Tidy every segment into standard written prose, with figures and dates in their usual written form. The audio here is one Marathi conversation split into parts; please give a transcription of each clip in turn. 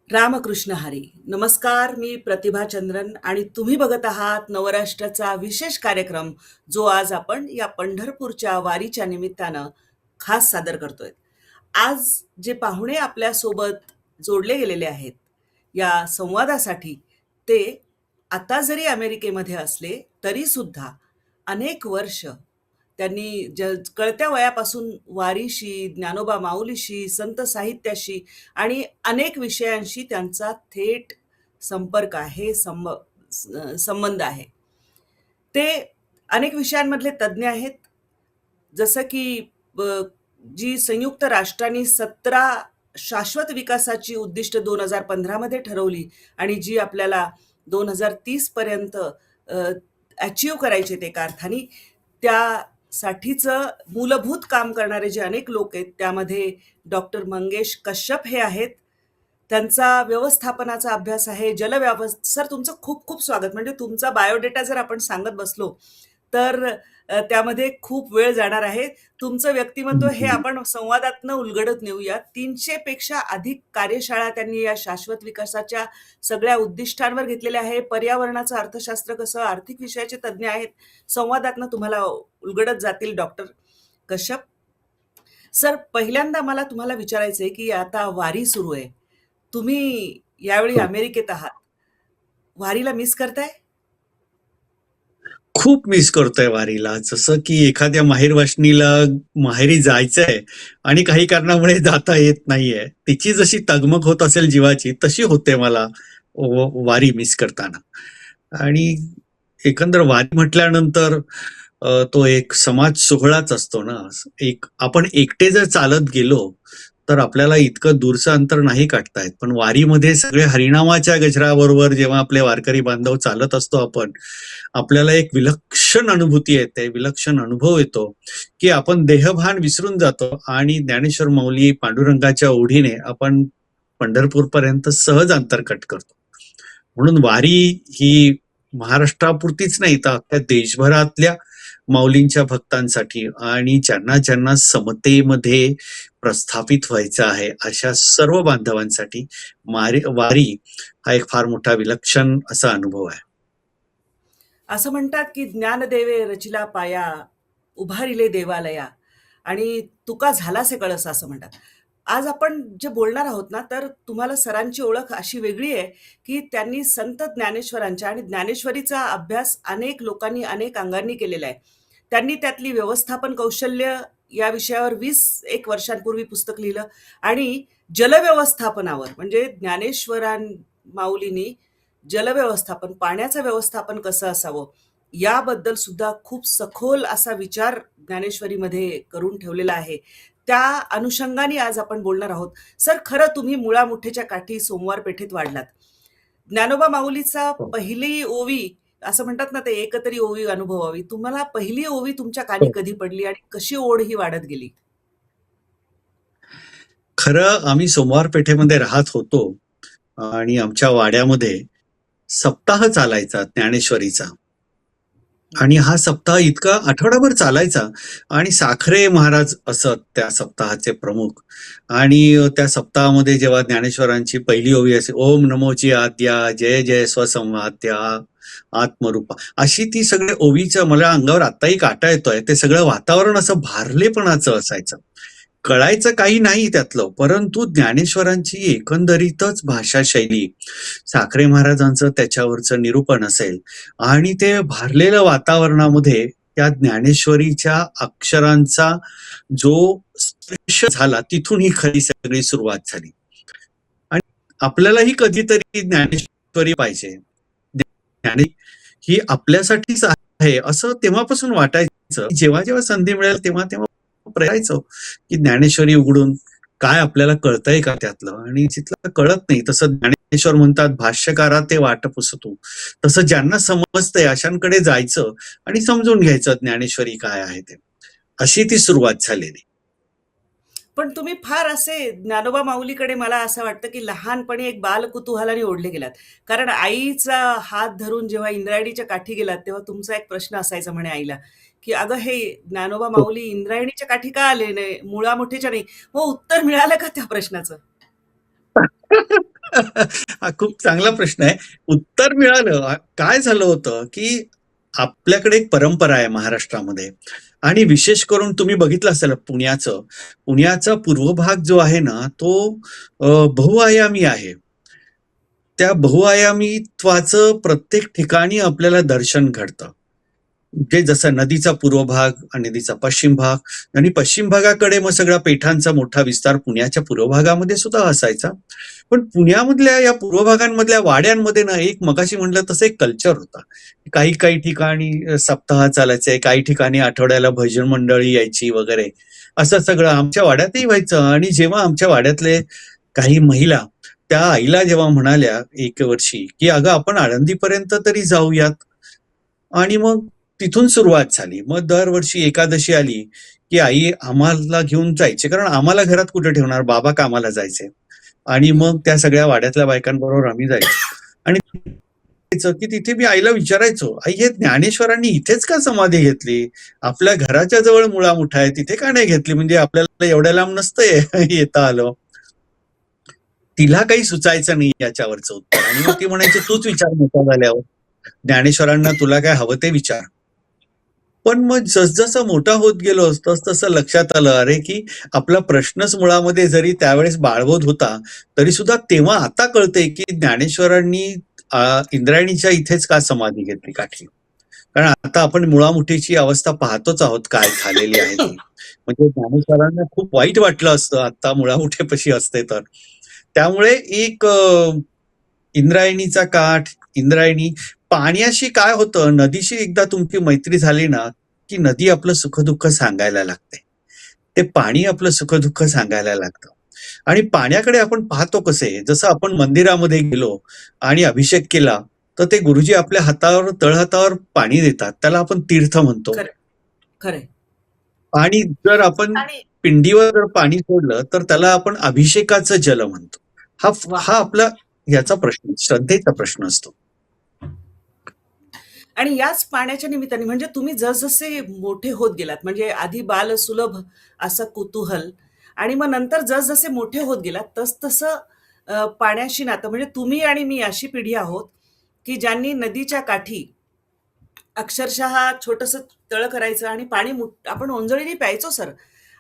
रामकृष्ण हरी. नमस्कार, मी प्रतिभा चंद्रन आणि तुम्ही बघत आहात नवराष्ट्राचा विशेष कार्यक्रम, जो आज आपण या पंढरपूरच्या वारीच्या निमित्तानं खास सादर करतोय. आज जे पाहुणे आपल्यासोबत जोडले गेलेले आहेत या संवादासाठी, ते आता जरी अमेरिकेमध्ये असले तरी सुद्धा अनेक वर्ष त्यांनी कळत्या वयापासून वारीशी, ज्ञानोबा माऊलीशी, संत साहित्याशी आणि अनेक विषयांशी त्यांचा थेट संपर्क आहे, संबंध आहे. ते अनेक विषयांमधले तज्ज्ञ आहेत. जसं की अ, जी संयुक्त राष्ट्रांनी 17 शाश्वत विकासाची उद्दिष्ट 2015 मध्ये ठरवली आणि जी आपल्याला 2030 पर्यंत अचीव्ह करायचे ते एका अर्थाने, त्यासाठीचं मूलभूत काम करणारे जे अनेक लोक आहेत, त्यामध्ये डॉक्टर मंगेश कश्यप हे आहेत. त्यांचा व्यवस्थापनाचा अभ्यास आहे, सर, तुमचं खूप खूप स्वागत. म्हणजे तुमचा बायोडेटा जर आपण सांगत बसलो तर त्यामध्ये खूप वेळ जाणार आहे. तुमचं व्यक्तिमत्व हे आपण संवादातनं उलगडत नेऊया. 300 पेक्षा अधिक कार्यशाळा त्यांनी या शाश्वत विकासाच्या सगळ्या उद्दिष्टांवर घेतलेल्या आहे. पर्यावरणाचं अर्थशास्त्र कसं, आर्थिक विषयाचे तज्ज्ञ आहेत. संवादातनं तुम्हाला उलगडत जातील डॉक्टर कश्यप. सर, पहिल्यांदा मला तुम्हाला विचारायचंय की आता वारी सुरू आहे. तुम्ही यावेळी हो. अमेरिकेत आहात. वारीला मिस करताय? खूप मिस करतोय वारीला. जसं की एखाद्या माहेरवासनीला माहेरी जायचंय आणि काही कारणामुळे जाता येत नाहीये. तिची जशी तगमग होत असेल जीवाची, तशी होते मला वारी मिस करताना. आणि एकंदर वारी म्हटल्यानंतर तो एक समाज सोहळाच असतो ना. एक आपण एकटे जर चालत गेलो, तर आपल्याला इतकं दूरचं अंतर नाही काढता येत. पण वारीमध्ये सगळे हरिनामाच्या गजराबरोबर जेव्हा आपले वारकरी बांधव चालत असतो आपण, आपल्याला एक विलक्षण अनुभूती येते, विलक्षण अनुभव येतो, की आपण देहभान विसरून जातो आणि ज्ञानेश्वर माऊली पांडुरंगाच्या ओढीने आपण पंढरपूरपर्यंत सहज अंतर कट करतो. म्हणून वारी ही महाराष्ट्रापुरतीच नाही तर अख्ख्या देशभरातल्या माऊलींच्या भक्तांसाठी आणि ज्यांना ज्यांना समतेमध्ये प्रस्थापित व्हायचं आहे अशा सर्व बांधवांसाठी वारी हा एक फार मोठा विलक्षण असा अनुभव आहे. असं म्हणतात की ज्ञानदेवे रचिला पाया, उभारिले देवालया आणि तुका झालासे कळस, असं म्हणतात. आज आपण जे बोलणार आहोत ना, तर तुम्हाला सरांची ओळख अशी वेगळी आहे की त्यांनी संत ज्ञानेश्वरांच्या आणि ज्ञानेश्वरीचा अभ्यास अनेक लोकांनी अनेक अंगांनी केलेला आहे. त्यांनी त्यातली व्यवस्थापन कौशल्य या विषयावर 21 वर्षांपूर्वी पुस्तक लिहिलं आणि जलव्यवस्थापनावर, म्हणजे माऊलींनी जलव्यवस्थापन, पाण्याचं व्यवस्थापन कसं असावं, याबद्दल सुद्धा खूप सखोल असा विचार ज्ञानेश्वरीमध्ये करून ठेवलेला आहे. त्या अनुषंगाने आज आपण बोलणार आहोत. सर, खरं तुम्ही मुळामुठेच्या काठी सोमवार पेठेत वाढलात. ज्ञानोबा माऊलीचा हो. पहिली ओवी, असं म्हणतात ना, ते एकतरी ओवी अनुभवावी. तुम्हाला पहिली ओवी तुमच्या कानी हो. कधी पडली आणि कशी ओढ ही वाढत गेली? खरं आम्ही सोमवार पेठेमध्ये राहत होतो आणि आमच्या वाड्यामध्ये सप्ताह चालायचा ज्ञानेश्वरीचा. आणि हा सप्ताह इतका आठवडाभर चालायचा आणि साखरे महाराज असत त्या सप्ताहाचे प्रमुख. आणि त्या सप्ताहामध्ये जेव्हा ज्ञानेश्वरांची पहिली ओवी असे, ओम नमोची आद्या जय जय स्वसंवाद्या आत्मरूपा, अशी ती सगळे ओवीचं मला अंगावर आत्ताही काटा येतोय. ते सगळं वातावरण असं भारलेपणाचं असायचं. कळायचं काही नाही त्यातलं, परंतु ज्ञानेश्वरांची एकंदरीतच भाषा शैली, साखरे महाराजांचं त्याच्यावरचं निरूपण असेल आणि ते भारलेल्या वातावरणामध्ये त्या ज्ञानेश्वरीच्या अक्षरांचा जो स्पर्श झाला, तिथून ही खरी सगळी सुरुवात झाली. आणि आपल्यालाही कधीतरी ज्ञानेश्वरी पाहिजे, ज्ञाने ही आपल्यासाठीच आहे असं तेव्हापासून वाटायचं. जेव्हा जेव्हा संधी मिळेल तेव्हा तेव्हा प्रयत्नायचो की ज्ञानेश्वरी उघडून काय आपल्याला कळतंय का त्यातलं. आणि जिथलं कळत नाही, तसं ज्ञानेश्वर म्हणतात भाष्यकारा ते वाट पुसतो, तसं ज्यांना समजतंय अशांकडे जायचं आणि समजून घ्यायचं ज्ञानेश्वरी काय आहे ते. अशी ती सुरुवात झालेली. पण तुम्ही फार असे ज्ञानोबा माऊलीकडे, मला असं वाटतं की लहानपणी एक बालकुतूहलाने ओढले गेलात. कारण आईचा हात धरून जेव्हा इंद्रायणीच्या काठी गेलात, तेव्हा तुमचा एक प्रश्न असायचा म्हणे आईला, की अगं, हे ज्ञानोबा माऊली इंद्रायणीच्या काठी का आले नाही, मुळामुठेच्या नाही? मग उत्तर मिळालं का त्या प्रश्नाचं? हा खूप चांगला प्रश्न आहे. उत्तर मिळालं. काय झालं होतं, की आपल्याकडे एक परंपरा आहे महाराष्ट्रामध्ये आणि विशेष करून तुम्ही बघितलं असेल पुण्याचं. पुण्याचा पूर्व भाग जो आहे ना, तो बहुआयामी आहे. त्या बहुआयामीत्वाचं प्रत्येक ठिकाणी आपल्याला दर्शन घडतं. जे जसं नदीचा पूर्व भाग आणि नदीचा पश्चिम भाग आणि पश्चिम भागाकडे मग सगळा पेठांचा मोठा विस्तार पुण्याच्या पूर्व भागामध्ये सुद्धा असायचा. पण पुण्यामधल्या या पूर्व भागांमधल्या वाड्यांमध्ये ना एक मगाशी म्हटलं तसं एक कल्चर होता. काही काही ठिकाणी सप्ताह चालायचे, काही ठिकाणी आठवड्याला भजन मंडळी यायची वगैरे. असं सगळं आमच्या वाड्यातही व्हायचं आणि जेव्हा आमच्या वाड्यातले काही महिला त्या आईला जेव्हा म्हणाल्या एक वर्षी, की "अगं आपण आळंदीपर्यंत तरी जाऊयात." आणि मग तिथून सुरुवात झाली. मग दरवर्षी एकादशी आली, की आई आम्हाला घेऊन जायची. कारण आम्हाला घरात कुठे ठेवणार? बाबा कामाला जायचे. आणि हं. मग त्या सगळ्या वाड्यातल्या बायकांबरोबर आम्ही जायचो. आणि जायचं की तिथे मी आईला विचारायचो, "आई हे ज्ञानेश्वरांनी इथेच का समाधी घेतली? आपल्या घराच्या जवळ मुळामुठा आहे, तिथे का नाही घेतली? म्हणजे आपल्याला एवढ्या लांब नसतं येता आलं." तिला काही सुचायचं नाही याच्यावरचं उत्तर. आणि मग ती म्हणायची, "तूच विचार मोठा झाल्यावर. ज्ञानेश्वरांना तुला काय हवं ते विचार." पण मग जसजसं मोठा होत गेलो तसं लक्षात आलं, अरे की आपला प्रश्नच मुळामध्ये जरी त्यावेळेस बाळबोध होता, तरी सुद्धा तेव्हा आता कळतंय की ज्ञानेश्वरांनी इंद्रायणीच्या इथेच का समाधी घेतली काठी. कारण आता आपण मुळामुठीची अवस्था पाहतोच आहोत काय झालेली आहे ती. म्हणजे ज्ञानेश्वरांना खूप वाईट वाटलं असतं आता मुळामुठेपाशी असते तर. त्यामुळे एक इंद्रायणीचा काठ, इंद्रायणी पाण्याशी काय होतं, नदीशी एकदा तुमची मैत्री झाली ना, की नदी आपलं सुख-दुःख सांगायला लागते. ते पाणी आपलं सुख-दुःख सांगायला लागतं. आणि पाण्याकडे आपण पाहतो कसे, जसं आपण मंदिरामध्ये गेलो आणि अभिषेक केला, तर ते गुरुजी आपल्या हातावर तळहातावर पाणी देतात. त्याला आपण तीर्थ म्हणतो. खरं, खरंय. आणि जर आपण आणि पिंडीवर जर पाणी सोडलं, तर त्याला आपण अभिषेकाचं जल म्हणतो. हा वाह! हा आपला याचा प्रश्न, श्रद्धेचा प्रश्न असतो. आणि याच पाण्याच्या निमित्ताने म्हणजे तुम्ही जसजसे मोठे होत गेलात, म्हणजे आधी बालसुलभ असं कुतूहल आणि मग नंतर जसजसे मोठे होत गेलात, तसतसं पाण्याशी नातं म्हणजे तुम्ही आणि मी अशी पिढी आहोत, की ज्यांनी नदीच्या काठी अक्षरशः छोटंसं तळं करायचं आणि पाणी आपण ओंजळीने प्यायचो सर.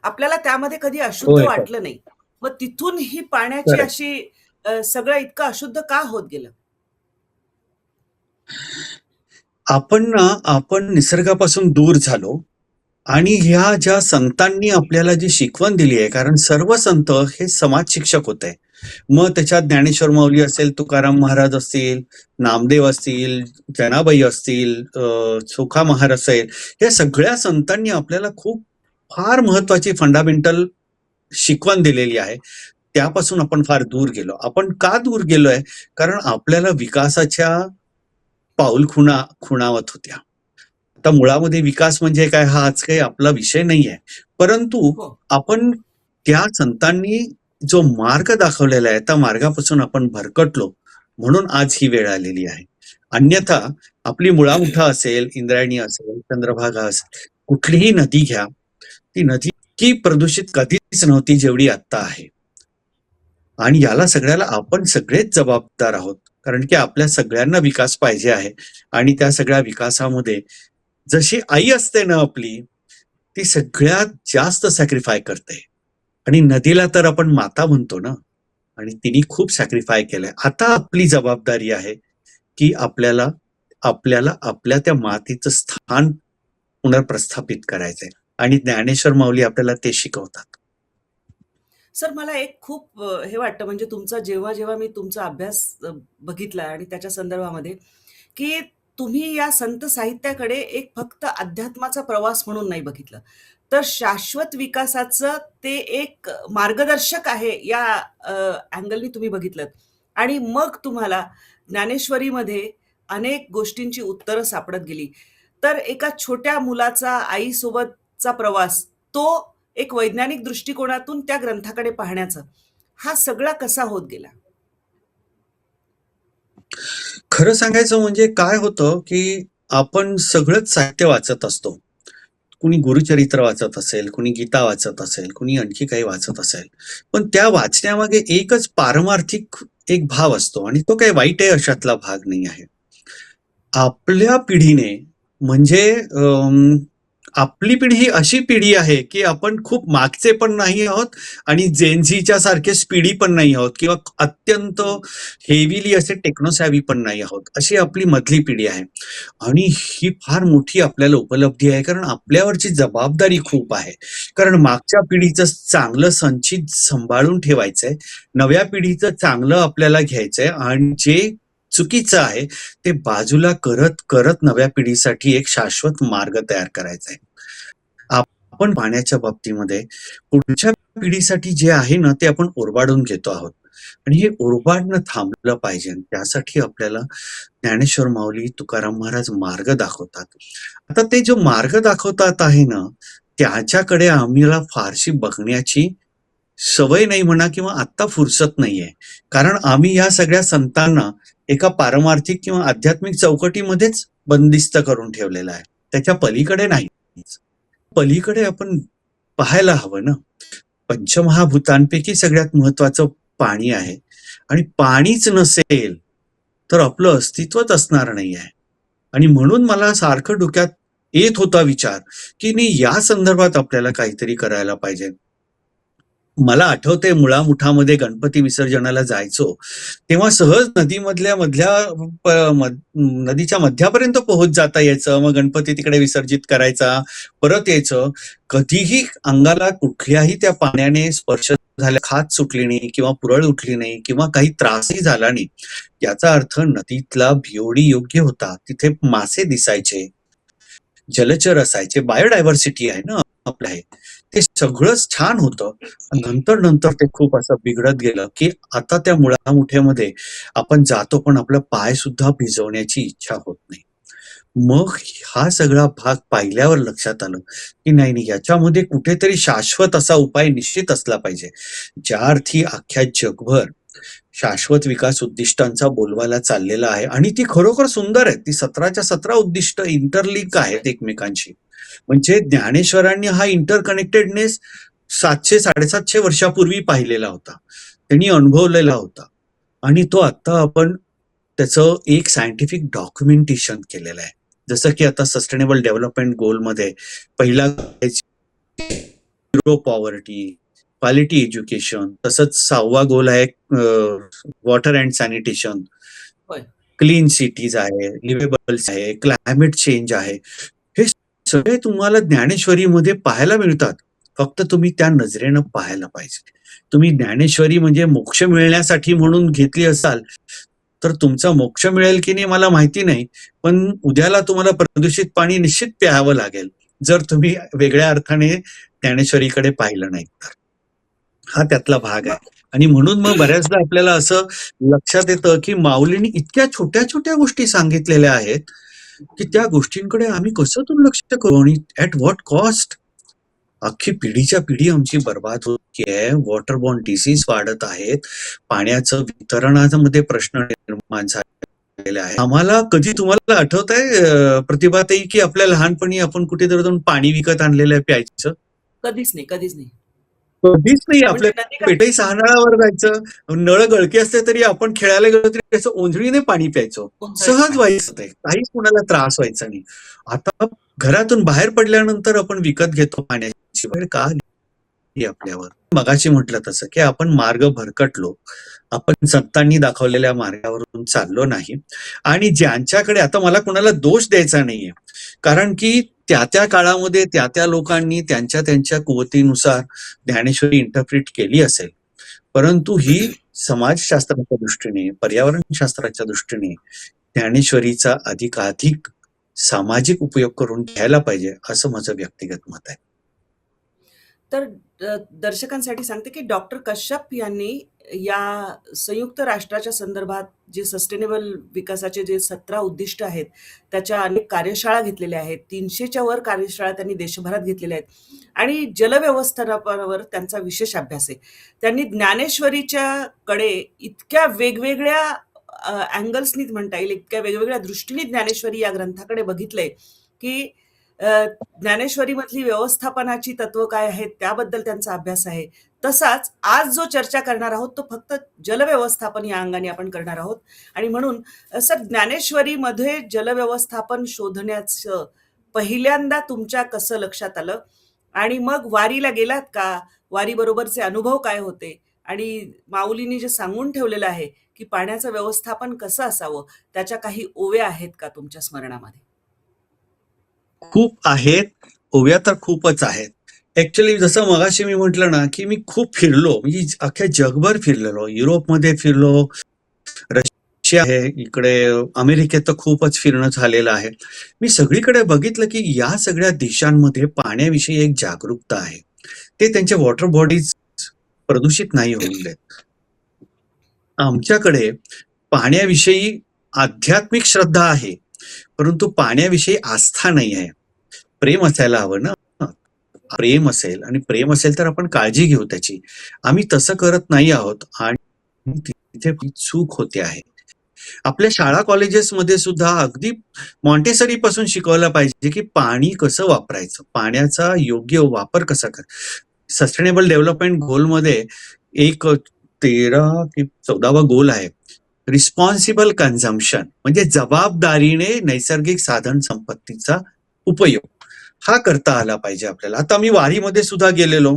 आपल्याला त्यामध्ये कधी अशुद्ध होय, होय. वाटलं नाही. मग तिथून ही पाण्याची करेक्ट. अशी सगळं इतकं अशुद्ध का होत गेलं? आपण निसर्गापासून दूर झालो आणि ह्या ज्या संतांनी आपल्याला जी शिकवण दिली आहे, कारण सर्व संत हे समाज शिक्षक होते. मग त्याच्यात ज्ञानेश्वर माऊली असेल, तुकाराम महाराज असतील, नामदेव असतील, जनाबाई असतील, सुखा महाराज असेल, या सगळ्या संतांनी आपल्याला खूप फार महत्वाची फंडामेंटल शिकवण दिलेली आहे. त्यापासून आपण फार दूर गेलो. आपण का दूर गेलोय? कारण आपल्याला विकासाच्या पाऊलखुणा खुणावत होत्या. आता मुळामध्ये विकास म्हणजे काय हा आज काही आपला विषय नाहीये. परंतु हो. आपण त्या संतांनी जो मार्ग दाखवलेला आहे, त्या मार्गापासून आपण भरकटलो. म्हणून आज ही वेळ आलेली आहे. अन्यथा आपली मुळामुठा असेल, इंद्रायणी असेल, चंद्रभागा असेल, कुठलीही नदी घ्या. ती नदी इतकी प्रदूषित कधीच नव्हती जेवढी आत्ता आहे. आणि याला सगळ्याला आपण सगळेच जबाबदार आहोत. कारण की आपल्या सगळ्यांना विकास पाहिजे आहे आणि त्या सगळ्या विकासामध्ये जशी आई असते ना आपली, ती सगळ्यात जास्त सॅक्रिफाय करते. आणि नदीला तर आपण माता म्हणतो ना, आणि तिने खूप सॅक्रिफाय केलंय. आता आपली जबाबदारी आहे, की आपल्याला आपल्याला आपल्या त्या मातीचं स्थान पुनर्प्रस्थापित करायचंय. आणि ज्ञानेश्वर माऊली आपल्याला ते शिकवतात. सर मला एक खूप हे वाटतं म्हणजे तुमचा जेव्हा मी तुमचा अभ्यास बघितला आणि त्याच्या संदर्भामध्ये, की तुम्ही या संत साहित्याकडे एक फक्त अध्यात्माचा प्रवास म्हणून नाही बघितलं, तर शाश्वत विकासाचं ते एक मार्गदर्शक आहे या अँगलनी तुम्ही बघितलंत. आणि मग तुम्हाला ज्ञानेश्वरीमध्ये अनेक गोष्टींची उत्तरं सापडत गेली. तर एका छोट्या मुलाचा आईसोबतचा प्रवास, तो एक वैज्ञानिक दृष्टिकोनातून त्या ग्रंथाकडे पाहण्याचा, हा सगळा कसा होत गेला? खरं सांगायचं म्हणजे काय होतं, की आपण सगळंच साहित्य वाचत असतो. कुणी गुरुचरित्र वाचत असेल, कुणी गीता वाचत असेल, कुणी आणखी काही वाचत असेल. पण त्या वाचण्यामागे एकच पारमार्थिक एक भाव असतो आणि तो काही वाईट आहे अशातला भाग नाही आहे. आपल्या पिढीने म्हणजे आपली पिढी ही अशी पिढी आहे की आपण खूप मागचे पण नाही आहोत आणि जेन झीच्या सारखे स्पीडी पण नाही आहोत किंवा अत्यंत हेवीली असे टेक्नोसॅव्ही पण नाही आहोत. अशी आपली मधली पिढी आहे आणि ही फार मोठी आपल्याला उपलब्धी आहे कारण आपल्यावरची जबाबदारी खूप आहे. कारण मागच्या पिढीचं चांगलं संचित सांभाळून ठेवायचंय, नव्या पिढीचं चांगलं आपल्याला घ्यायचंय आणि जे चुकीचं आहे ते बाजूला करत करत नव्या पिढीसाठी एक शाश्वत मार्ग तयार करायचा आहे. आपण पाण्याच्या बाबतीमध्ये पुढच्या पिढीसाठी जे आहे ना ते आपण ओरबाडून घेतो आहोत आणि हे ओरबाडणं थांबलं पाहिजे. त्यासाठी आपल्याला ज्ञानेश्वर माऊली, तुकाराम महाराज मार्ग दाखवतात. आता ते जो मार्ग दाखवतात आहे ना, त्याच्याकडे आम्हाला फारशी बघण्याची सवय नाही म्हणा किंवा आत्ता फुरसत नाहीये. कारण आम्ही या सगळ्या संतांना एका पारमार्थिक किंवा आध्यात्मिक चौकटीमध्येच बंदिस्त करून ठेवलेलं आहे. त्याच्या पलीकडे नाही. पलीकडे आपण पाहायला हवं ना. पंचमहाभूतांपैकी सगळ्यात महत्वाचं पाणी आहे आणि पाणीच नसेल तर आपलं अस्तित्वच असणार नाही आहे. आणि म्हणून मला सारखं डोक्यात येत होता विचार की नाही या संदर्भात आपल्याला काहीतरी करायला पाहिजे. मला आठवतंय मुळामुठामध्ये गणपती विसर्जनाला जायचो तेव्हा सहज नदीच्या मध्यापर्यंत पोहोच जाता यायचं. मग गणपती तिकडे विसर्जित करायचा, परत यायचं. कधीही अंगाला कुठल्याही त्या पाण्याने स्पर्श झाला, खाज सुटली नाही किंवा पुरळ उठली नाही किंवा काही त्रासही झाला नाही. याचा अर्थ नदीतला भियोडी योग्य होता, तिथे मासे दिसायचे, जलचर असायचे, बायोडायव्हर्सिटी आहे ना आपल्या हे. ते सगळंच छान होतं. नंतर नंतर ते खूप असं बिघडत गेलं की आता त्या मुळामुठ्यामध्ये आपण जातो पण आपला पाय सुद्धा भिजवण्याची इच्छा होत नाही. मग हा सगळा भाग पाहिल्यावर लक्षात आलं की नाही नाही याच्यामध्ये कुठेतरी शाश्वत असा उपाय निश्चित असला पाहिजे. ज्या अर्थी अख्ख्या जगभर शाश्वत विकास उद्दिष्टांचा बोलबाला चाललेला आहे आणि ती खरोखर सुंदर आहे. ती 17च्या 17 उद्दिष्ट इंटरलिंक आहेत एकमेकांशी. म्हणजे ज्ञानेश्वरांनी हा इंटरकनेक्टेडनेस 700-750 वर्षापूर्वी पाहिलेला होता. त्यांनी अनुभवलेला होता आणि तो आता आपण त्याचं एक सायंटिफिक डॉक्युमेंटेशन केलेलं आहे. जसं की आता सस्टेनेबल डेव्हलपमेंट गोलमध्ये पहिला झिरो पॉवर्टी, क्वालिटी एज्युकेशन, तसंच 6वा गोल आहे वॉटर अँड सॅनिटेशन, होय. क्लीन सिटीज आहे, लिव्हेबल्स आहे, क्लायमेट चेंज आहे. हे सगळे तुम्हाला ज्ञानेश्वरीमध्ये पाहायला मिळतात. फक्त तुम्ही त्या नजरेनं पाहायला पाहिजे. तुम्ही ज्ञानेश्वरी म्हणजे मोक्ष मिळण्यासाठी म्हणून घेतली असाल तर तुमचा मोक्ष मिळेल की नाही मला माहिती नाही, पण उद्याला तुम्हाला प्रदूषित पाणी निश्चित प्यावं लागेल जर तुम्ही वेगळ्या अर्थाने ज्ञानेश्वरीकडे पाहिलं नाही तर. हा त्यातला भाग आहे. आणि म्हणून मग बऱ्याचदा आपल्याला असं लक्षात येतं की माऊलींनी इतक्या छोट्या छोट्या गोष्टी सांगितलेल्या आहेत की त्या गोष्टींकडे आम्ही कसं दुर्लक्ष करू आणि ऍट व्हॉट कॉस्ट. अख्खी पिढीच्या पिढी आमची बर्बाद होतीये. वॉटरबॉर्न डिसीज वाढत आहेत. पाण्याचं वितरणामध्ये प्रश्न निर्माण झालेले आहे. आम्हाला कधी तुम्हाला आठवतंय प्रतिभाताई की आपल्या लहानपणी आपण कुठेतरी जाऊन पाणी विकत आणलेलं प्यायचं? कधीच नाही, कधीच नाही. कधीच नाही. म्हणजे आपल्या नदी का पेठही सहानाळावर जायचं, नळ गळके असते तरी आपण खेळायला गेलो तरी त्याचं ओंजळीने पाणी प्यायचो. उंजळीत सहज पाणी. व्हायचं ते. काहीच कुणाला त्रास व्हायचा नाही. आता घरातून बाहेर पडल्यानंतर आपण विकत घेतो पाण्याची वेळ का आली आपल्यावर. मगाशी म्हटलं तसं की आपण मार्ग भरकटलो. आपण संतांनी दाखवलेल्या मार्गावरून चाललो नाही आणि ज्यांच्याकडे आता मला कुणाला दोष द्यायचा नाहीये. कारण की त्या त्या काळामध्ये त्या त्या लोकांनी त्यांच्या त्यांच्या कुवतीनुसार ज्ञानेश्वरी इंटरप्रिट केली असेल. परंतु ही समाजशास्त्राच्या दृष्टीने, पर्यावरण शास्त्राच्या दृष्टीने ज्ञानेश्वरीचा अधिकाधिक सामाजिक उपयोग करून घ्यायला पाहिजे असं माझं व्यक्तिगत मत आहे. तर दर्शकांसाठी सांगते की डॉक्टर कश्यप यांनी या संयुक्त राष्ट्राच्या संदर्भात जे सस्टेनेबल विकासाचे जे 17 उद्दिष्ट आहेत त्याच्या अनेक कार्यशाळा घेतलेल्या आहेत. 300च्या वर कार्यशाळा त्यांनी देशभरात घेतलेल्या आहेत आणि जलव्यवस्थापनावर त्यांचा विशेष अभ्यास आहे. त्यांनी ज्ञानेश्वरीच्या कडे इतक्या वेगवेगळ्या अँगल्सनी म्हणता येईल, इतक्या वेगवेगळ्या दृष्टीने ज्ञानेश्वरी या ग्रंथाकडे बघितलंय की ज्ञानेश्वरीमधली व्यवस्थापनाची तत्व काय आहेत त्याबद्दल त्यांचा अभ्यास आहे. तसाच आज जो चर्चा करणार आहोत तो फक्त जलव्यवस्थापन या अंगाने आपण करणार आहोत. आणि म्हणून सर, ज्ञानेश्वरीमध्ये जलव्यवस्थापन शोधण्याचं पहिल्यांदा तुमच्या कसं लक्षात आलं? आणि मग वारीला गेलात का? वारीबरोबरचे अनुभव काय होते? आणि माऊलींनी जे सांगून ठेवलेलं आहे की पाण्याचं व्यवस्थापन कसं असावं, त्याच्या काही ओव्या आहेत का तुमच्या स्मरणामध्ये? खूप आहेत. ओव्या तर खूपच आहेत. ऍक्च्युअली जसं मगाशी मी म्हटलं ना, की मी खूप फिरलो, म्हणजे अख्ख्या जगभर फिरलेलो. युरोपमध्ये फिरलो, रशिया आहे, इकडे अमेरिकेत तर खूपच फिरणं झालेलं आहे. मी सगळीकडे बघितलं की या सगळ्या देशांमध्ये पाण्याविषयी एक जागरूकता आहे. ते त्यांचे वॉटर बॉडीज प्रदूषित नाही होऊन देत. आमच्याकडे पाण्याविषयी आध्यात्मिक श्रद्धा आहे, परंतु पाण्याविषयी आस्था नाही आहे. प्रेम असायला हवं ना. प्रेम असेल आणि प्रेम असेल तर आपण काळजी घेऊ त्याची. आम्ही तसं करत नाही आहोत आणि तिथे चूक होते आहे. आपल्या शाळा कॉलेजेसमध्ये सुद्धा अगदी मॉन्टेसरी पासून शिकवलं पाहिजे की पाणी कसं वापरायचं, पाण्याचा योग्य वापर कसा सस्टेनेबल डेव्हलपमेंट गोलमध्ये एक 13 की 14वा गोल आहे, रिस्पॉन्सिबल कन्झम्पशन, म्हणजे जबाबदारीने नैसर्गिक साधन संपत्तीचा उपयोग हा करता आला पाहिजे आपल्याला. आता मी वारीमध्ये सुद्धा गेलेलो.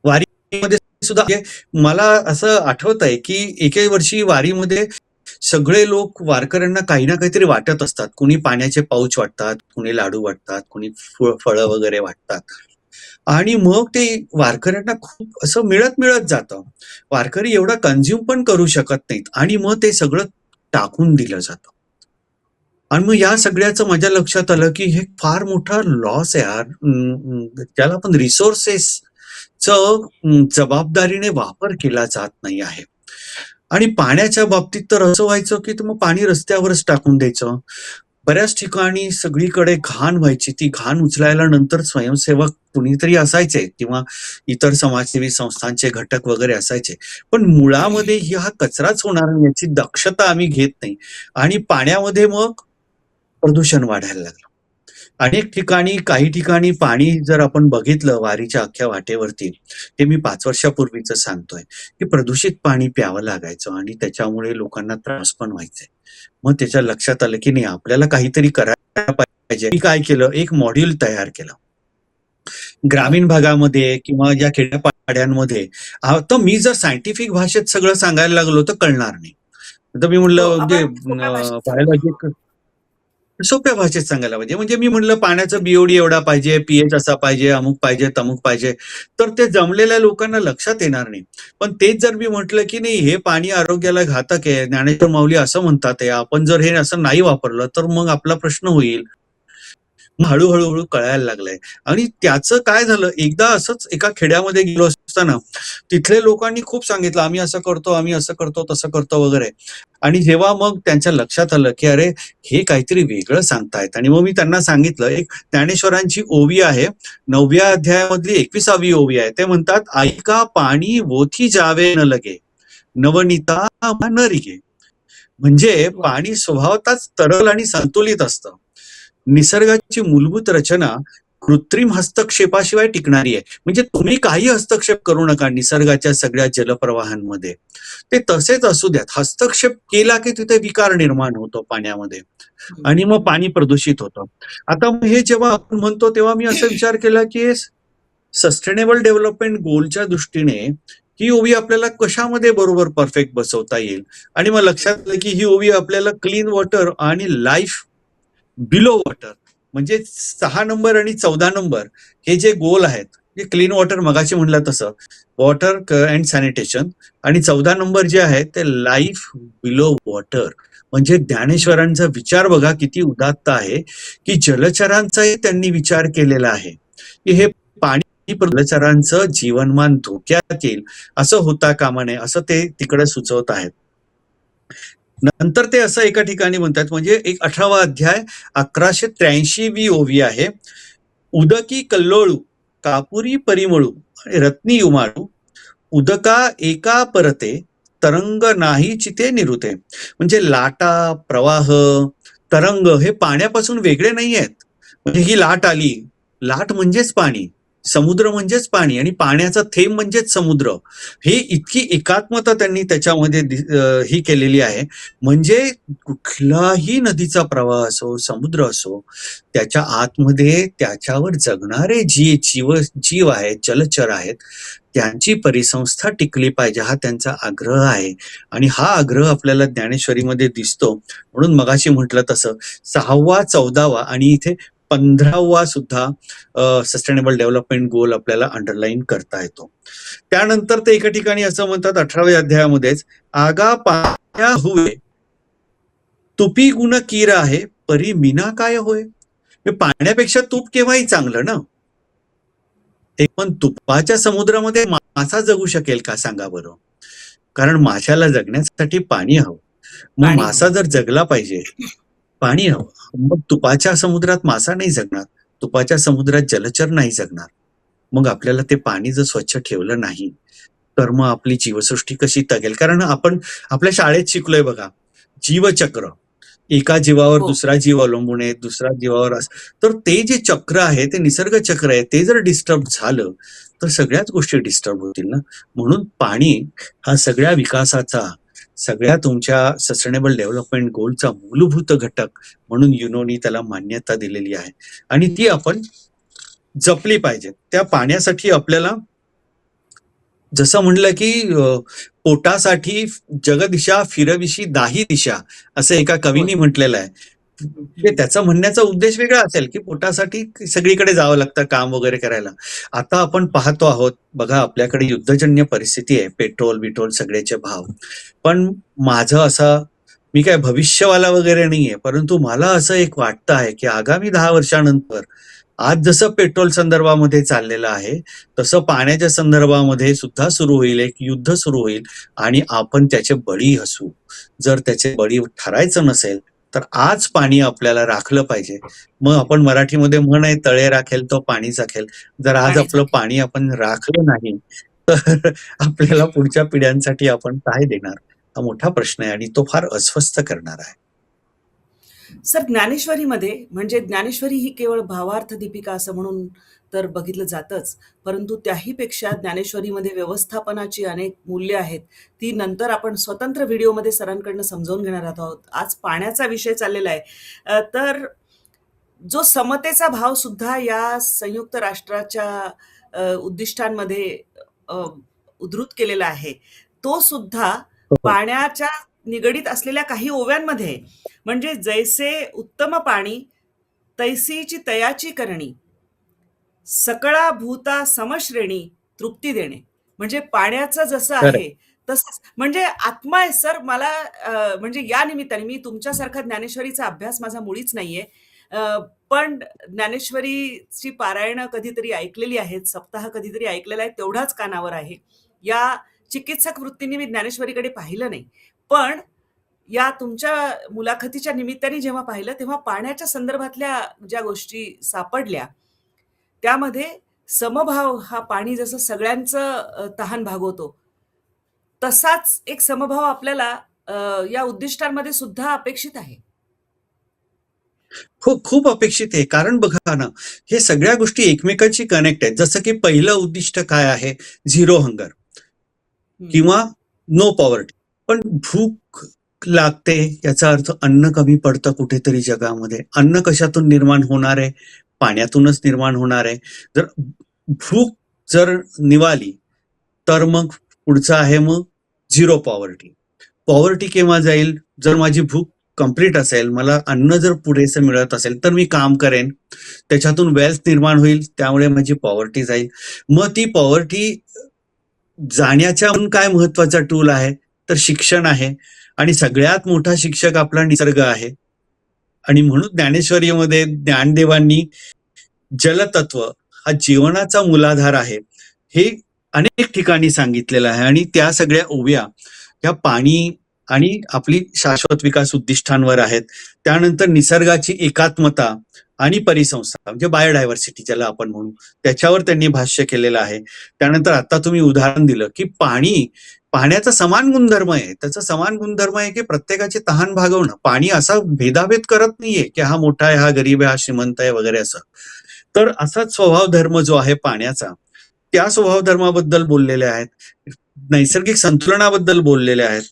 वारीमध्ये सुद्धा मला असं आठवत आहे की एके वर्षी वारीमध्ये सगळे लोक वारकऱ्यांना काही ना काहीतरी वाटत असतात. कुणी पाण्याचे पाऊच वाटतात, कुणी लाडू वाटतात, कुणी फळं वगैरे वाटतात. आणि मग ते वारकऱ्यांना खूप असं मिळत मिळत जातं. वारकरी एवढा कन्झ्युम पण करू शकत नाहीत आणि मग ते सगळं टाकून दिलं जातं. आणि मग या सगळ्याचं माझ्या लक्षात आलं की हे फार मोठा लॉस आहे यार. त्याला आपण रिसोर्सेसचं जबाबदारीने वापर केला जात नाही आहे. आणि पाण्याच्या बाबतीत तर असं व्हायचं की मग पाणी रस्त्यावरच टाकून द्यायचं. बऱ्याच ठिकाणी सगळीकडे घाण व्हायची. ती घाण उचलायला नंतर स्वयंसेवक कुणीतरी असायचे किंवा इतर समाजसेवी संस्थांचे घटक वगैरे असायचे. पण मुळामध्ये हा कचराच होणार नाही याची दक्षता आम्ही घेत नाही आणि पाण्यामध्ये मग प्रदूषण वाढायला लागलं. अनेक ठिकाणी, काही ठिकाणी पाणी जर आपण बघितलं वारीच्या अख्ख्या वाटेवरती, ते मी 5 वर्षापूर्वीचं सांगतोय, की प्रदूषित पाणी प्यावं लागायचं आणि त्याच्यामुळे लोकांना त्रास पण व्हायचे. मग त्याच्या लक्षात आलं की नाही, आपल्याला काहीतरी करायला पाहिजे. मी काय केलं, एक मॉड्यूल तयार केलं. ग्रामीण भागामध्ये किंवा या खेड्यापाड्यांमध्ये तर मी जर सायंटिफिक भाषेत सगळं सांगायला लागलो तर कळणार नाही. तर मी हो, म्हणलं म्हणजे आपण सोप्या भाषेत सांगूया. बायोलॉजिक सोप्या भाषेत सांगायला पाहिजे. म्हणजे मी म्हणलं पाण्याचं बीओडी एवढा पाहिजे, पीएच असा पाहिजे, अमुक पाहिजे, तमुक पाहिजे. तर ते जमलेल्या लोकांना लक्षात येणार नाही. पण तेच जर मी म्हटलं की नाही, हे पाणी आरोग्याला घातक आहे, ज्ञानेश्वर माऊली असं म्हणतात आहे, आपण जर हे असं नाही वापरलं तर मग आपला प्रश्न होईल. मग हळूहळू कळायला लागलंय. आणि त्याचं काय झालं, एकदा असंच एका खेड्यामध्ये गेलो असताना तिथल्या लोकांनी खूप सांगितलं, आम्ही असं करतो, आम्ही असं करतो, तसं करतो वगैरे. आणि जेव्हा मग त्यांच्या लक्षात आलं की अरे हे काहीतरी वेगळं सांगतायत, आणि मग मी त्यांना सांगितलं, एक ज्ञानेश्वरांची ओवी आहे, 9व्या अध्यायामधली 21वी ओवी आहे. ते म्हणतात, ऐका पाणी ओथी जावे न लगे, नवनीता न रिगे. म्हणजे वा. पाणी स्वभावतःच तरल आणि संतुलित असतं. निसर्गाची मूलभूत रचना कृत्रिम हस्तक्षेपाशिवाय टिकणारी आहे. म्हणजे तुम्ही काही हस्तक्षेप करू नका निसर्गाच्या सगळ्या जलप्रवाहांमध्ये. ते तसेच असू द्यात. हस्तक्षेप केला की तिथे विकार निर्माण होतो पाण्यामध्ये आणि मग पाणी प्रदूषित होतं. आता हे जेव्हा आपण म्हणतो तेव्हा मी असा विचार केला की सस्टेनेबल डेव्हलपमेंट गोलच्या दृष्टीने ही ओवी आपल्याला कशामध्ये बरोबर परफेक्ट बसवता येईल. आणि मग लक्षात आलं की ही ओवी आपल्याला क्लीन वॉटर आणि लाईफ बिलो वॉटर, म्हणजे 6 नंबर आणि 14 नंबर हे जे गोल आहेत, जे क्लीन वॉटर मगाशी म्हणलं तसं वॉटर अँड सॅनिटेशन, आणि 14 नंबर जे आहे ते लाईफ बिलो वॉटर. म्हणजे ज्ञानेश्वरांचा विचार बघा किती उदात्त आहे की जलचरांचाही त्यांनी विचार केलेला आहे की हे पाणी जलचरांचं जीवनमान धोक्यात येईल असं होता कामा नये, असं ते तिकडे सुचवत आहेत. नंतर ते असं एका ठिकाणी म्हणतात, म्हणजे एक 18वा अध्याय 1183वी ओवी आहे. उदकी कल्लोळू कापुरी परिमळू रत्नी उमाळू, उदका एका परते तरंग नाही चिते निरुते. म्हणजे लाटा, प्रवाह, तरंग हे पाण्यापासून वेगळे नाही आहेत. म्हणजे ही लाट आली, लाट म्हणजेच पाणी, समुद्र म्हणजेच पाणी आणि पाण्याचा थेंब म्हणजेच समुद्र. हे इतकी एकात्मता त्यांनी त्याच्यामध्ये ही केलेली आहे. म्हणजे कुठलाही नदीचा प्रवाह असो, समुद्र असो, त्याच्या आतमध्ये त्याच्यावर जगणारे जीव आहेत, जलचर आहेत, त्यांची परिसंस्था टिकली पाहिजे हा त्यांचा आग्रह आहे. आणि हा आग्रह आपल्याला ज्ञानेश्वरीमध्ये दिसतो. म्हणून मगाशी म्हटलं तसं 6वा, 14वा आणि इथे 15वा सुद्धा सस्टेनेबल डेव्हलपमेंट गोल आपल्याला अंडरलाईन करता येतो. त्यानंतर ते एका ठिकाणी असं म्हणतात 18व्या अध्यायामध्येच, आगा पाया हुए तुपी गुण कीर आहे परी मीना काय होय. पाण्यापेक्षा तूप केव्हाही चांगलं ना. ते पण तुपाच्या समुद्रामध्ये मासा जगू शकेल का सांगा बरं. कारण माशाला जगण्यासाठी पाणी हवं. मग पाणी मासा हवं. जर जगला पाहिजे, पाणी हवं. मग तुपाच्या समुद्रात मासा नाही जगणार, तुपाच्या समुद्रात जलचर नाही जगणार. मग आपल्याला ते पाणी जर स्वच्छ ठेवलं नाही तर मग आपली जीवसृष्टी कशी तगेल. कारण आपण आपल्या शाळेत शिकलोय बघा, जीवचक्र. एका जीवावर हो. दुसरा जीव अवलंबून आहे, दुसरा जीवावर तर ते जे चक्र आहे, ते निसर्ग चक्र आहे, ते जर डिस्टर्ब झालं तर सगळ्याच गोष्टी डिस्टर्ब होतील ना. म्हणून पाणी हा सगळ्या विकासाचा, सगळ्या तुमच्या सस्टेनेबल डेव्हलपमेंट गोलचा मूलभूत घटक म्हणून युनोनी त्याला मान्यता दिलेली आहे आणि ती आपण जपली पाहिजे. त्या पाण्यासाठी आपल्याला जसं म्हणलं की पोटासाठी जगदिशा फिरविशी दाही दिशा, असं एका कवीनी म्हटलेलं आहे. त्याचा म्हणण्याचा उद्देश वेगळा असेल की पोटासाठी सगळीकडे जावं लागतं काम वगैरे करायला. आता आपण पाहतो आहोत बघा, आपल्याकडे युद्धजन्य परिस्थिती आहे, पेट्रोल सगळ्याचे भाव. पण माझं असं, मी काय भविष्यवाला वगैरे नाहीये, परंतु मला असं एक वाटतं आहे की आगामी 10 वर्षानंतर आज जसं पेट्रोल संदर्भामध्ये चाललेलं आहे तसं पाण्याच्या संदर्भामध्ये सुद्धा सुरू होईल, एक युद्ध सुरू होईल आणि आपण त्याचे बळी असू. जर त्याचे बळी ठरायचं नसेल तर आज पाणी आपल्याला राखलं पाहिजे. मग आपण मराठीमध्ये म्हण आहे, तळे राखेल तो पाणी चाखेल. जर आज पाणी आपलं चाखेल. पाणी आपण राखलं नाही तर आपल्याला पुढच्या पिढ्यांसाठी आपण काय देणार, हा मोठा प्रश्न आहे आणि तो फार अस्वस्थ करणार आहे. सर, ज्ञानेश्वरीमध्ये म्हणजे ज्ञानेश्वरी ही केवळ भावार्थ दीपिका असं म्हणून तर बघितलं जातच, परंतु त्याहीपेक्षा ज्ञानेश्वरीमध्ये व्यवस्थापनाची अनेक मूल्य आहेत. ती नंतर आपण स्वतंत्र व्हिडिओमध्ये सरांकडनं समजावून घेणार आहोत. आज पाण्याचा विषय चाललेला आहे. तर जो समतेचा भाव सुद्धा या संयुक्त राष्ट्राच्या उद्दिष्टांमध्ये अ, उद्धृत केलेला आहे, तो सुद्धा हो. पाण्याच्या निगडीत असलेल्या काही ओव्यांमध्ये आहे. म्हणजे जैसे उत्तम पाणी तैसीची तयाची करणी, सकळा भूता समश्रेणी तृप्ती देणे. म्हणजे पाण्याचं जसं खरंय. आहे तसंच म्हणजे आत्मा आहे सर. मला म्हणजे या निमित्ताने, मी तुमच्यासारखा ज्ञानेश्वरीचा अभ्यास माझा मुळीच नाहीये. पण ज्ञानेश्वरीची पारायणं कधीतरी ऐकलेली आहेत, सप्ताह कधीतरी ऐकलेला आहे, तेवढाच कानावर आहे. या चिकित्सक वृत्तीने मी ज्ञानेश्वरीकडे पाहिलं नाही. पण या तुमच्या मुलाखतीच्या निमित्ताने जेव्हा पाहिलं, तेव्हा पाण्याच्या संदर्भातल्या ज्या गोष्टी सापडल्या, त्यामध्ये समभाव, हा पाणी जसं सगळ्यांचं तहान भागवतो, तसाच एक समभाव आपल्याला या उद्दिष्टांमध्ये सुद्धा अपेक्षित आहे. हो, खूप अपेक्षित आहे. कारण बघा ना, हे सगळ्या गोष्टी एकमेकांशी कनेक्ट आहेत. जसं की पहिलं उद्दिष्ट काय आहे, झिरो हंगर किंवा नो पॉवर्टी. पण भूक लागते याचा अर्थ अन्न कमी पडतं कुठेतरी जगामध्ये. अन्न कशातून निर्माण होणार आहे, पाण्यातूनच निर्माण होणार आहे. जर भूक जर निवाली तर मग पुढचं आहे मग झिरो पॉवर्टी. पॉवर्टी केव्हा जाईल, जर माझी भूक कंप्लीट असेल, मला अन्न जर पुरेसं मिळत असेल तर मी काम करेन, त्याच्यातून वेल्थ निर्माण होईल, त्यामुळे माझी पॉवर्टी जाईल. मग ती पॉवर्टी जाण्याच्या म्हणून काय महत्वाचा टूल आहे, तर शिक्षण आहे आणि सगळ्यात मोठा शिक्षक आपला निसर्ग आहे. आणि म्हणून ज्ञानेश्वरीमध्ये ज्ञानदेवांनी जलतत्व हा जीवनाचा मूलाधार आहे हे अनेक ठिकाणी सांगितलेलं आहे. आणि त्या सगळ्या ओव्या ह्या पाणी आणि आपली शाश्वत विकास उद्दिष्टांवर आहेत. त्यानंतर निसर्गाची एकात्मता आणि परिसंस्था म्हणजे बायोडायव्हर्सिटी ज्याला आपण म्हणू, त्याच्यावर त्यांनी भाष्य केलेलं आहे. त्यानंतर आता तुम्ही उदाहरण दिलं की पाण्याचा समान गुणधर्म आहे. त्याचा समान गुणधर्म आहे की प्रत्येकाची तहान भागवणं. पाणी असा भेदाभेद करत नाहीये की हा मोठा आहे, हा गरीब आहे, हा श्रीमंत आहे वगैरे असं. तर असाच स्वभाव धर्म जो आहे पाण्याचा, त्या स्वभाव धर्माबद्दल बोललेले आहेत. नैसर्गिक संतुलनाबद्दल बोललेले आहेत.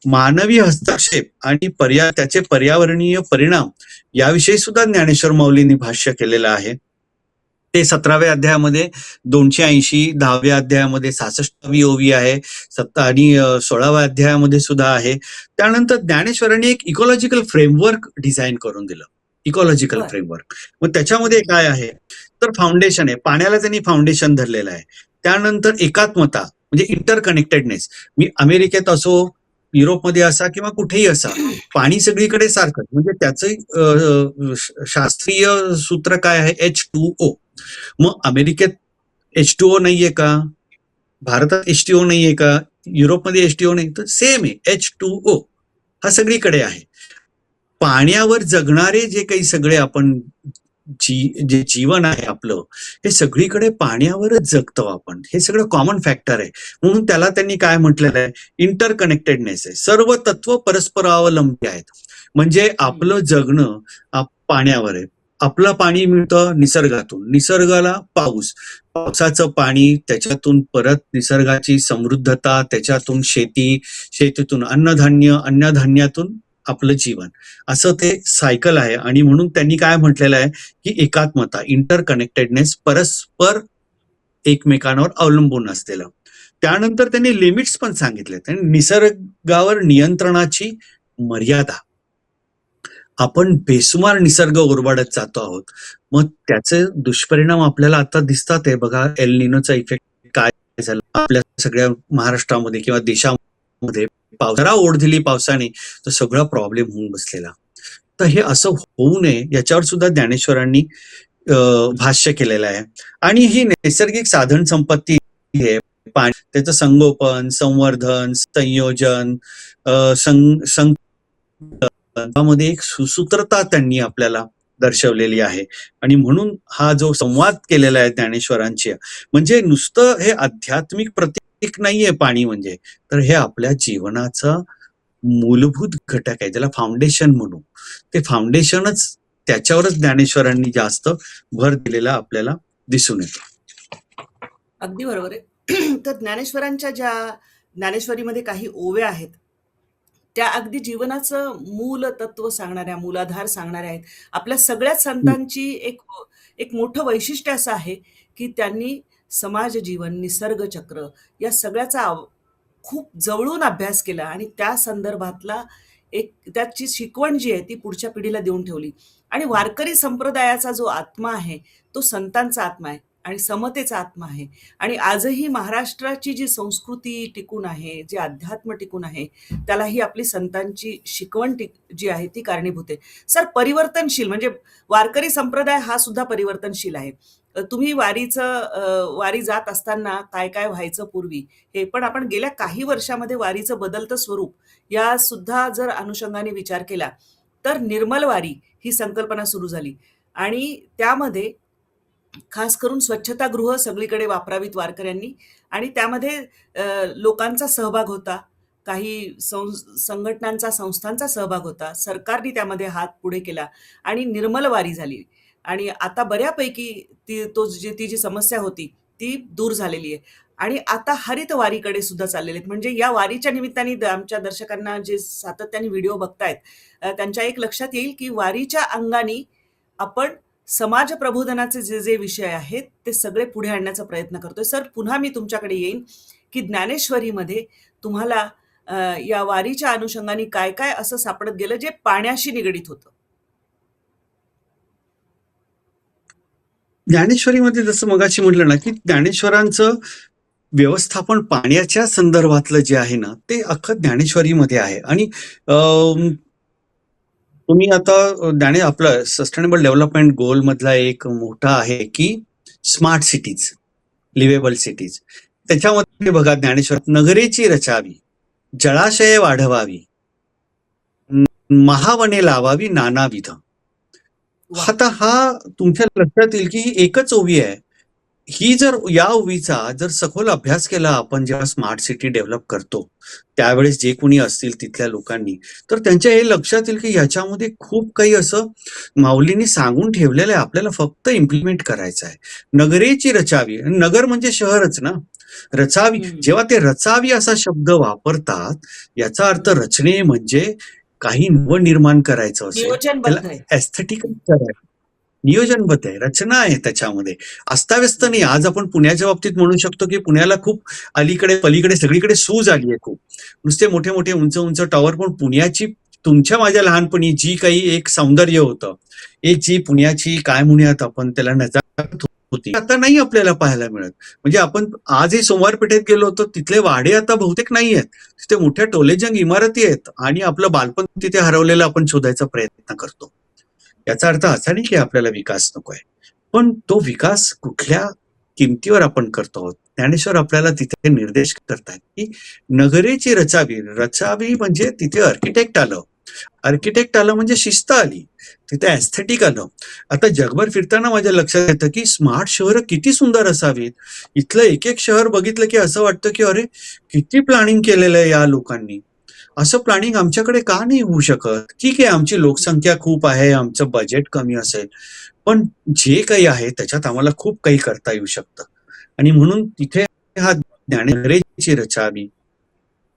मानवी हस्तक्षेप आणि त्याचे पर्यावरणीय परिणाम याविषयी सुद्धा ज्ञानेश्वर माऊलींनी भाष्य केलेलं आहे. ते 17व्या अध्यायामध्ये 280, 10व्या अध्यायामध्ये 66वी ओवी आहे, आणि 16व्या अध्यायामध्ये सुद्धा आहे. त्यानंतर ज्ञानेश्वरांनी एक इकॉलॉजिकल फ्रेमवर्क डिझाईन करून दिलं. इकॉलॉजिकल बर फ्रेमवर्क. मग त्याच्यामध्ये काय आहे, तर फाउंडेशन आहे. पाण्याला त्यांनी फाउंडेशन धरलेलं आहे. त्यानंतर एकात्मता म्हणजे इंटरकनेक्टेडनेस. मी अमेरिकेत असो, युरोपमध्ये असा किंवा कुठेही असा, पाणी सगळीकडे सारखं. म्हणजे त्याचं शास्त्रीय सूत्र काय आहे, H2O. मग अमेरिकेत H2O नाहीये का, भारतात H2O नाहीये का, युरोपमध्ये H2O नाही, तर सेम आहे, H2O हा सगळीकडे आहे. पाण्यावर जगणारे जे काही सगळे आपण जे जीवन आहे आपलं, हे सगळीकडे पाण्यावरच जगतो आपण. हे सगळं कॉमन फॅक्टर आहे. म्हणून त्याला त्यांनी काय म्हटलेलं आहे, इंटरकनेक्टेडनेस आहे. सर्व तत्व परस्परावलंबी आहेत. म्हणजे आपलं जगणं पाण्यावर आहे. आपलं पाणी मिळतं निसर्गातून, निसर्गाला पाऊस, पावसाचं पाणी, त्याच्यातून परत निसर्गाची समृद्धता, त्याच्यातून शेती, शेतीतून अन्नधान्य, अन्नधान्यातून आपलं जीवन, असं ते सायकल आहे. आणि म्हणून त्यांनी काय म्हटलेलं आहे की एकात्मता, इंटरकनेक्टेडनेस, परस्पर एकमेकांवर अवलंबून असलेलं. त्यानंतर त्यांनी लिमिट्स पण सांगितले. त्यांनी निसर्गावर नियंत्रणाची मर्यादा. आपण बेसुमार निसर्ग ओरबाडत जातो आहोत. मग त्याचे दुष्परिणाम आपल्याला आता दिसतात आहे. बघा, एल निनोचा इफेक्ट काय झाला आपल्या सगळ्या महाराष्ट्रामध्ये किंवा देशामध्ये. जरा ओढ दिली पावसाने तर सगळा प्रॉब्लेम होऊन बसलेला. तर हे असं होऊ नये याच्यावर सुद्धा ज्ञानेश्वरांनी भाष्य केलेलं आहे. आणि ही नैसर्गिक साधन संपत्ती आहे, पाणी, त्याचं संगोपन, संवर्धन, संयोजन, मध्ये एक सुसूत्रता त्यांनी आपल्याला दर्शवलेली आहे. आणि म्हणून हा जो संवाद केलेला आहे ज्ञानेश्वरांची, म्हणजे नुसतं हे आध्यात्मिक प्रतीक नाहीये पाणी म्हणजे, तर हे आपल्या जीवनाचा मूलभूत घटक आहे, ज्याला फाउंडेशन म्हणू. ते फाउंडेशनच, त्याच्यावरच ज्ञानेश्वरांनी जास्त भर दिलेला आपल्याला दिसून येतो. अगदी बरोबर आहे. तर ज्ञानेश्वरांच्या ज्ञानेश्वरीमध्ये काही ओव्या आहेत, त्या अगदी जीवनाचं मूल तत्व सांगणाऱ्या, मूलाधार सांगणाऱ्या आहेत. आपल्या सगळ्याच संतांची एक मोठं वैशिष्ट्य असं आहे की त्यांनी समाज जीवन, निसर्ग चक्र या सगळ्याचा खूप जवळून अभ्यास केला आणि त्या संदर्भातला त्याची शिकवण जी आहे ती पुढच्या पिढीला देऊन ठेवली. आणि वारकरी संप्रदायाचा जो आत्मा आहे तो संतांचा आत्मा आहे आणि समतेचा आत्मा आहे. आणि आजही महाराष्ट्राची जी संस्कृती टिकून आहे, जे अध्यात्म टिकून आहे, त्याला ही आपली संतांची शिकवण जी आहे ती कारणीभूत आहे. सर, परिवर्तनशील म्हणजे वारकरी संप्रदाय हा सुद्धा परिवर्तनशील आहे. तुम्ही वारी जात असताना काय काय व्हायचं पूर्वी, हे पण आपण गेल्या काही वर्षामध्ये वारीचं बदलतं स्वरूप या सुद्धा जर अनुषंगाने विचार केला तर निर्मल वारी ही संकल्पना सुरू झाली. आणि त्यामध्ये खास करून स्वच्छतागृह सगळीकडे वापरावीत वारकऱ्यांनी. आणि त्यामध्ये लोकांचा सहभाग होता, काही संघटनांचा, संस्थांचा सहभाग होता. सरकारने त्यामध्ये हात पुढे केला आणि निर्मल वारी झाली. आणि आता बऱ्यापैकी ती जी समस्या होती ती दूर झालेली आहे. आणि आता हरित वारीकडे सुद्धा चाललेले आहेत. म्हणजे या वारीच्या निमित्ताने आमच्या दर्शकांना जे सातत्याने व्हिडिओ बघतायत त्यांच्या एक लक्षात येईल की वारीच्या अंगाने आपण समाज प्रबोधनाचे जे जे विषय आहेत ते सगळे पुढे आणण्याचा प्रयत्न करतोय. सर, पुन्हा मी तुमच्याकडे येईन की ज्ञानेश्वरीमध्ये तुम्हाला या वारीच्या अनुषंगाने काय काय असं सापडत गेलं जे पाण्याशी निगडीत होतं? ज्ञानेश्वरीमध्ये जसं मगाशी म्हटलं ना की ज्ञानेश्वरांचं व्यवस्थापन पाण्याच्या संदर्भातलं जे आहे ना ते अख्खं ज्ञानेश्वरीमध्ये आहे. आणि तुम्ही आता आपलं सस्टेनेबल डेव्हलपमेंट गोल मधला एक मोठा आहे की स्मार्ट सिटीज, लिव्हेबल सिटीज. त्याच्यामध्ये बघा, ज्ञानेश्वर नगरेची रचावी, जळाशये वाढवावी, महावने लावावी नानाविध. वा. आता हा तुमच्या लक्षात येईल की ही एकच ओवी आहे. ही जर या ओवीचा जर सखोल अभ्यास केला आपण जेव्हा स्मार्ट सिटी डेव्हलप करतो, त्यावेळेस जे कोणी असतील तिथल्या लोकांनी, तर त्यांच्या हे लक्षात येईल की ह्याच्यामध्ये खूप काही असं माऊलींनी सांगून ठेवलेलं आहे. आपल्याला फक्त इम्प्लिमेंट करायचं आहे. नगरेची रचावी. नगर म्हणजे शहरच ना. रचावी. जेव्हा ते रचावी असा शब्द वापरतात, याचा अर्थ रचणे म्हणजे काही नवनिर्माण करायचं असेल, त्याला नियोजनबद्ध आहे. एस्थेटिक करायचं. नियोजनबद्ध आहे, रचना आहे त्याच्यामध्ये. अस्ताव्यस्त नाही. आज आपण पुण्याच्या बाबतीत म्हणू शकतो की पुण्याला खूप अलीकडे पलीकडे सगळीकडे सूज आली आहे खूप. नुसते मोठे मोठे उंच उंच टॉवर, पण पुण्याची तुमच्या माझ्या लहानपणी जी काही एक सौंदर्य होतं, एक जी पुण्याची काय म्हणूयात आपण त्याला नजाकत होती, आता नाही आपल्याला पाहायला मिळत. म्हणजे आपण आजही सोमवार पेठेत गेलो होतो, तिथले वाडे आता बहुतेक नाही आहेत. तिथे मोठ्या टोलेजंग इमारती आहेत आणि आपलं बालपण तिथे हरवलेलं आपण शोधायचा प्रयत्न करतो. याचा अर्थ असा नाही की आपल्याला विकास नकोय, पण तो विकास कुठल्या किमतीवर आपण करतो आहोत. ज्ञानेश्वर आपल्याला तिथे निर्देश करतात की नगरेची रचावी. रचावी म्हणजे तिथे आर्किटेक्ट आलं. आर्किटेक्ट आलं म्हणजे शिस्त आली, तिथे एस्थेटिक आलं. आता जगभर फिरताना माझ्या लक्षात येतं की स्मार्ट शहरं किती सुंदर असावीत. इथलं एक एक शहर बघितलं की असं वाटतं की अरे किती प्लॅनिंग केलेलं आहे या लोकांनी. असं प्लॅनिंग आमच्याकडे का नाही होऊ शकत? ठीक आहे, आमची लोकसंख्या खूप आहे, आमचं बजेट कमी असेल, पण जे काही आहे त्याच्यात आम्हाला खूप काही करता येऊ शकतं. आणि म्हणून तिथे हा ज्ञानेश्वरीची रचावी.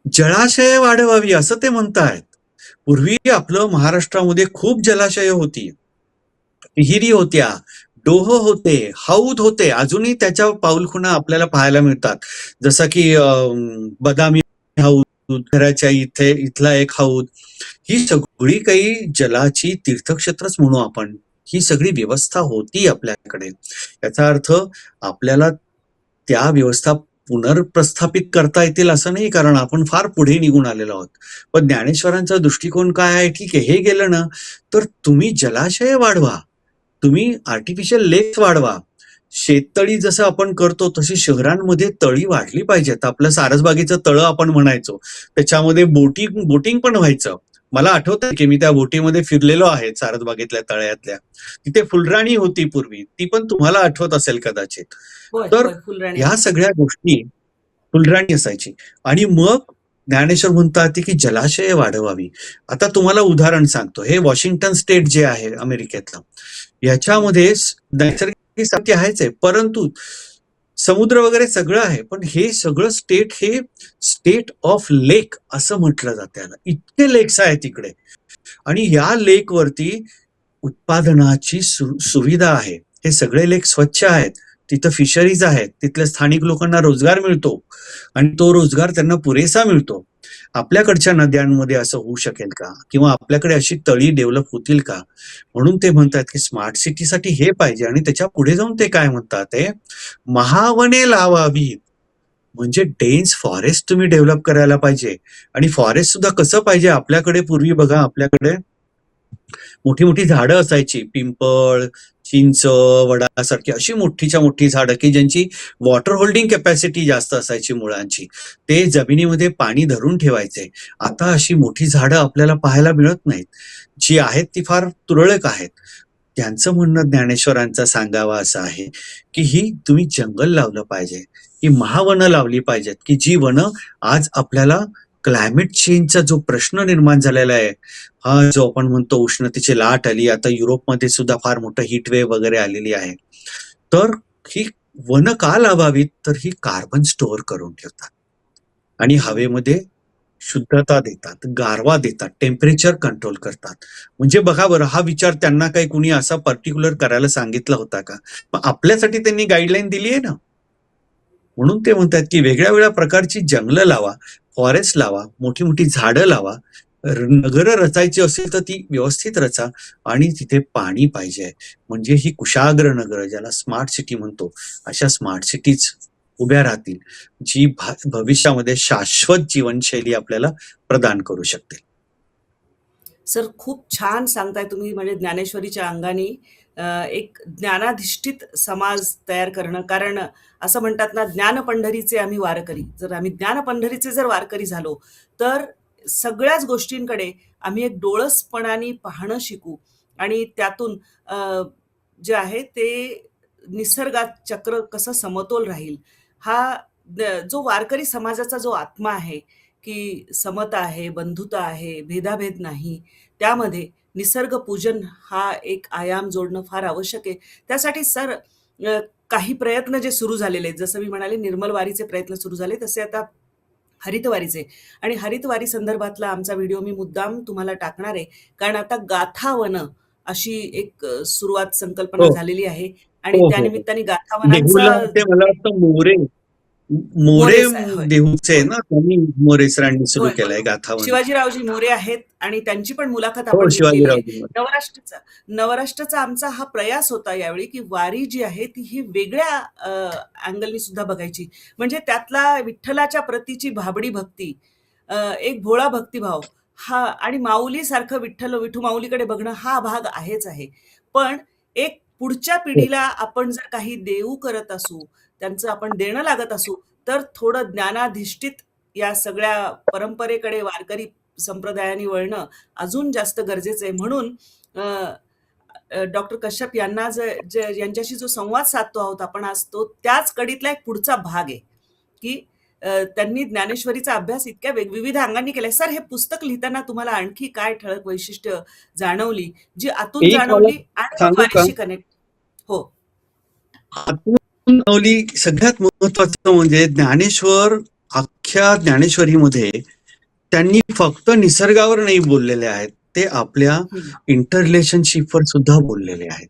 जलाशय वाढवावी असं ते म्हणतायत. पूर्वी आपलं महाराष्ट्रामध्ये खूप जलाशय होती, विहिरी होत्या, डोह होते, हौद होते. अजूनही त्याच्या पाऊलखुणा आपल्याला पाहायला मिळतात. जसं की बदामी हौद, घराच्या इथला एक हौद. ही सगळी काही जलाची तीर्थक्षेत्रच म्हणू आपण. ही सगळी व्यवस्था होती आपल्याकडे. याचा अर्थ आपल्याला त्या व्यवस्था पुनर्प्रस्थापित करता येतील असं नाही, कारण आपण फार पुढे निघून आलेलो आहोत. पण ज्ञानेश्वरांचा दृष्टिकोन काय आहे? ठीक आहे, हे गेलं ना, तर तुम्ही जलाशय वाढवा, तुम्ही आर्टिफिशियल लेक्स वाढवा. शेततळी जसं आपण करतो तशी शहरांमध्ये तळी वाढली पाहिजेत. आपलं सारसबागेचं तळं आपण म्हणायचो, त्याच्यामध्ये बोटिंग पण व्हायचं. मला आठवतंय की मी त्या बोटीमध्ये फिरलेलो आहे सारसबागेतल्या तळ्यातल्या. तिथे फुलराणी होती पूर्वी, ती पण तुम्हाला आठवत असेल कदाचित. होय तर होय, फुलराणी ह्या होती. सगळ्या गोष्टी फुलराणी असायची. आणि मग ज्ञानेश्वर म्हणतात की जलाशय वाढवावी. आता तुम्हाला उदाहरण सांगतो. हे वॉशिंग्टन स्टेट जे आहे अमेरिकेतलं, याच्यामध्ये नैसर्गिक साथी आहेच आहे, परंतु समुद्र वगैरे सगळं आहे, पण हे सगळं स्टेट हे स्टेट ऑफ लेक असं म्हटलं जातं याला. इतके लेक्स आहेत तिकडे आणि या लेक वरती उत्पादनाची सुविधा आहे. हे सगळे लेक स्वच्छ आहेत, तिथं फिशरीज आहेत, तिथल्या स्थानिक लोकांना रोजगार मिळतो आणि तो रोजगार त्यांना पुरेसा मिळतो. आपल्याकडच्या नद्यांमध्ये असं होऊ शकेल का? किंवा आपल्याकडे अशी तळी डेव्हलप होतील का? म्हणून ते म्हणतात की स्मार्ट सिटीसाठी हे पाहिजे. आणि त्याच्या पुढे जाऊन ते काय म्हणतात, ते महावने लावावीत. म्हणजे डेन्स फॉरेस्ट तुम्ही डेव्हलप करायला पाहिजे. आणि फॉरेस्ट सुद्धा कसं पाहिजे? आपल्याकडे पूर्वी बघा, आपल्याकडे मोठी मोठी झाडं असायची, पिंपळ, चिंच, वडासारखी अशी मोठीच्या मोठी झाडं की ज्यांची वॉटर होल्डिंग कॅपॅसिटी जास्त असायची मुळांची. ते जमिनीमध्ये पाणी धरून ठेवायचे. आता अशी मोठी झाडं आपल्याला पाहायला मिळत नाहीत. जी आहेत ती फार तुरळक आहेत. त्यांचं म्हणणं ज्ञानेश्वरांचा सांगावा असं आहे की ही तुम्ही जंगल लावलं पाहिजे, ही महावनं लावली पाहिजेत, की जी वनं आज आपल्याला क्लायमेट चेंजचा जो प्रश्न निर्माण झालेला आहे, हा जो आपण म्हणतो उष्णतेची लाट आली, आता युरोपमध्ये सुद्धा फार मोठं हीट वेव्ह वगैरे आलेली आहे. तर ही वनं का लावावीत? तर ही कार्बन स्टोअर करून ठेवतात आणि हवेमध्ये शुद्धता देतात, गारवा देतात, टेम्परेचर कंट्रोल करतात. म्हणजे बघा बरं, हा विचार त्यांना काही कुणी असा पर्टिक्युलर करायला सांगितला होता का? मग आपल्यासाठी त्यांनी गाईडलाईन दिली आहे ना. म्हणून ते म्हणतात की वेगळ्या वेगळ्या प्रकारची जंगलं लावा, फॉरेस्ट लावा, मोठी मोठी झाडं लावा. नगरं रचायची असेल तर ती व्यवस्थित रचा आणि तिथे पाणी पाहिजे. म्हणजे ही कुशाग्र नगरं, ज्याला स्मार्ट सिटी म्हणतो, अशा स्मार्ट सिटीज उभ्या राहतील, जी भविष्यामध्ये शाश्वत जीवनशैली आपल्याला प्रदान करू शकते. सर, खूप छान सांगताय तुम्ही. म्हणजे ज्ञानेश्वरीच्या अंगाने एक ज्ञानाधिष्ठित समाज तयार करणं. कारण असं म्हणतात ना, ज्ञान पंढरीचे आम्ही वारकरी. जर आम्ही ज्ञान पंढरीचे जर वारकरी झालो, तर सगळ्याच गोष्टींकडे आम्ही एक डोळसपणाने पाहणं शिकू. आणि त्यातून जे आहे ते निसर्गात चक्र कसं समतोल राहील, हा जो वारकरी समाजाचा जो आत्मा आहे, की समता आहे, बंधुता आहे, भेदाभेद नाही, त्यामध्ये निसर्ग पूजन हा एक आयाम जोडणं फार आवश्यक आहे. त्यासाठी काही प्रयत्न जे सुरू झालेले आहेत, जसं मी म्हणाले निर्मल वारीचे प्रयत्न सुरू झाले, तसे आता हरितवारीचे. आणि हरितवारी संदर्भातला आमचा व्हिडिओ मी मुद्दाम तुम्हाला टाकणार आहे, कारण आता गाथावनं अशी एक सुरुवात संकल्पना हो, झालेली आहे आणि हो, हो, हो. त्यानिमित्ताने गाथावनांचा देहूला ते मला वाटतं मोरे मोरे मोरे होय, देहूचे आहे होय. ना, त्यांनी मोरे सरांनी सुरू होय, होय. केलाय गाथावन. शिवाजीरावजी मोरे आहेत आणि त्यांची पण मुलाखत हो, आपण घेतलेली आहे. शिवाजीराव मोरे. नवराष्ट्राचा आमचा हा प्रयास होता यावेळी, की वारी जी आहे ती ही वेगळ्या अँगलनी सुद्धा बघायची. म्हणजे त्यातला विठ्ठलाच्या प्रतीची भाबडी भक्ती, एक भोळा भक्तिभाव हा आणि माऊलीसारखं विठ्ठू माऊलीकडे बघणं हा भाग आहेच आहे. पण एक पुढच्या हो. पिढीला आपण जर काही देऊ करत असू, त्यांचं आपण देणं लागत असू, तर थोडं ज्ञानाधिष्ठित या सगळ्या परंपरेकडे वारकरी संप्रदायाने वळणं अजून जास्त गरजेचं आहे. म्हणून डॉक्टर कश्यप यांना यांच्याशी जो संवाद साधतो आहोत आपण आज, तो त्याच कडीतला एक पुढचा भाग आहे, की त्यांनी ज्ञानेश्वरीचा अभ्यास इतक्या विविध अंगांनी केलाय. सर, हे पुस्तक लिहिताना तुम्हाला आणखी काय ठळक वैशिष्ट्य जाणवली, जी आतून एक मला जाणवली आणि मग सांगू का? वारीशी कनेक्ट? हो. आतून लावली सगळ्यात महत्वाचं म्हणजे ज्ञानेश्वर अख्ख्या ज्ञानेश्वरीमध्ये त्यांनी फक्त निसर्गावर नाही बोललेले आहेत, ते आपल्या हम्म. इंटररिलेशनशिपवर सुद्धा बोललेले आहेत.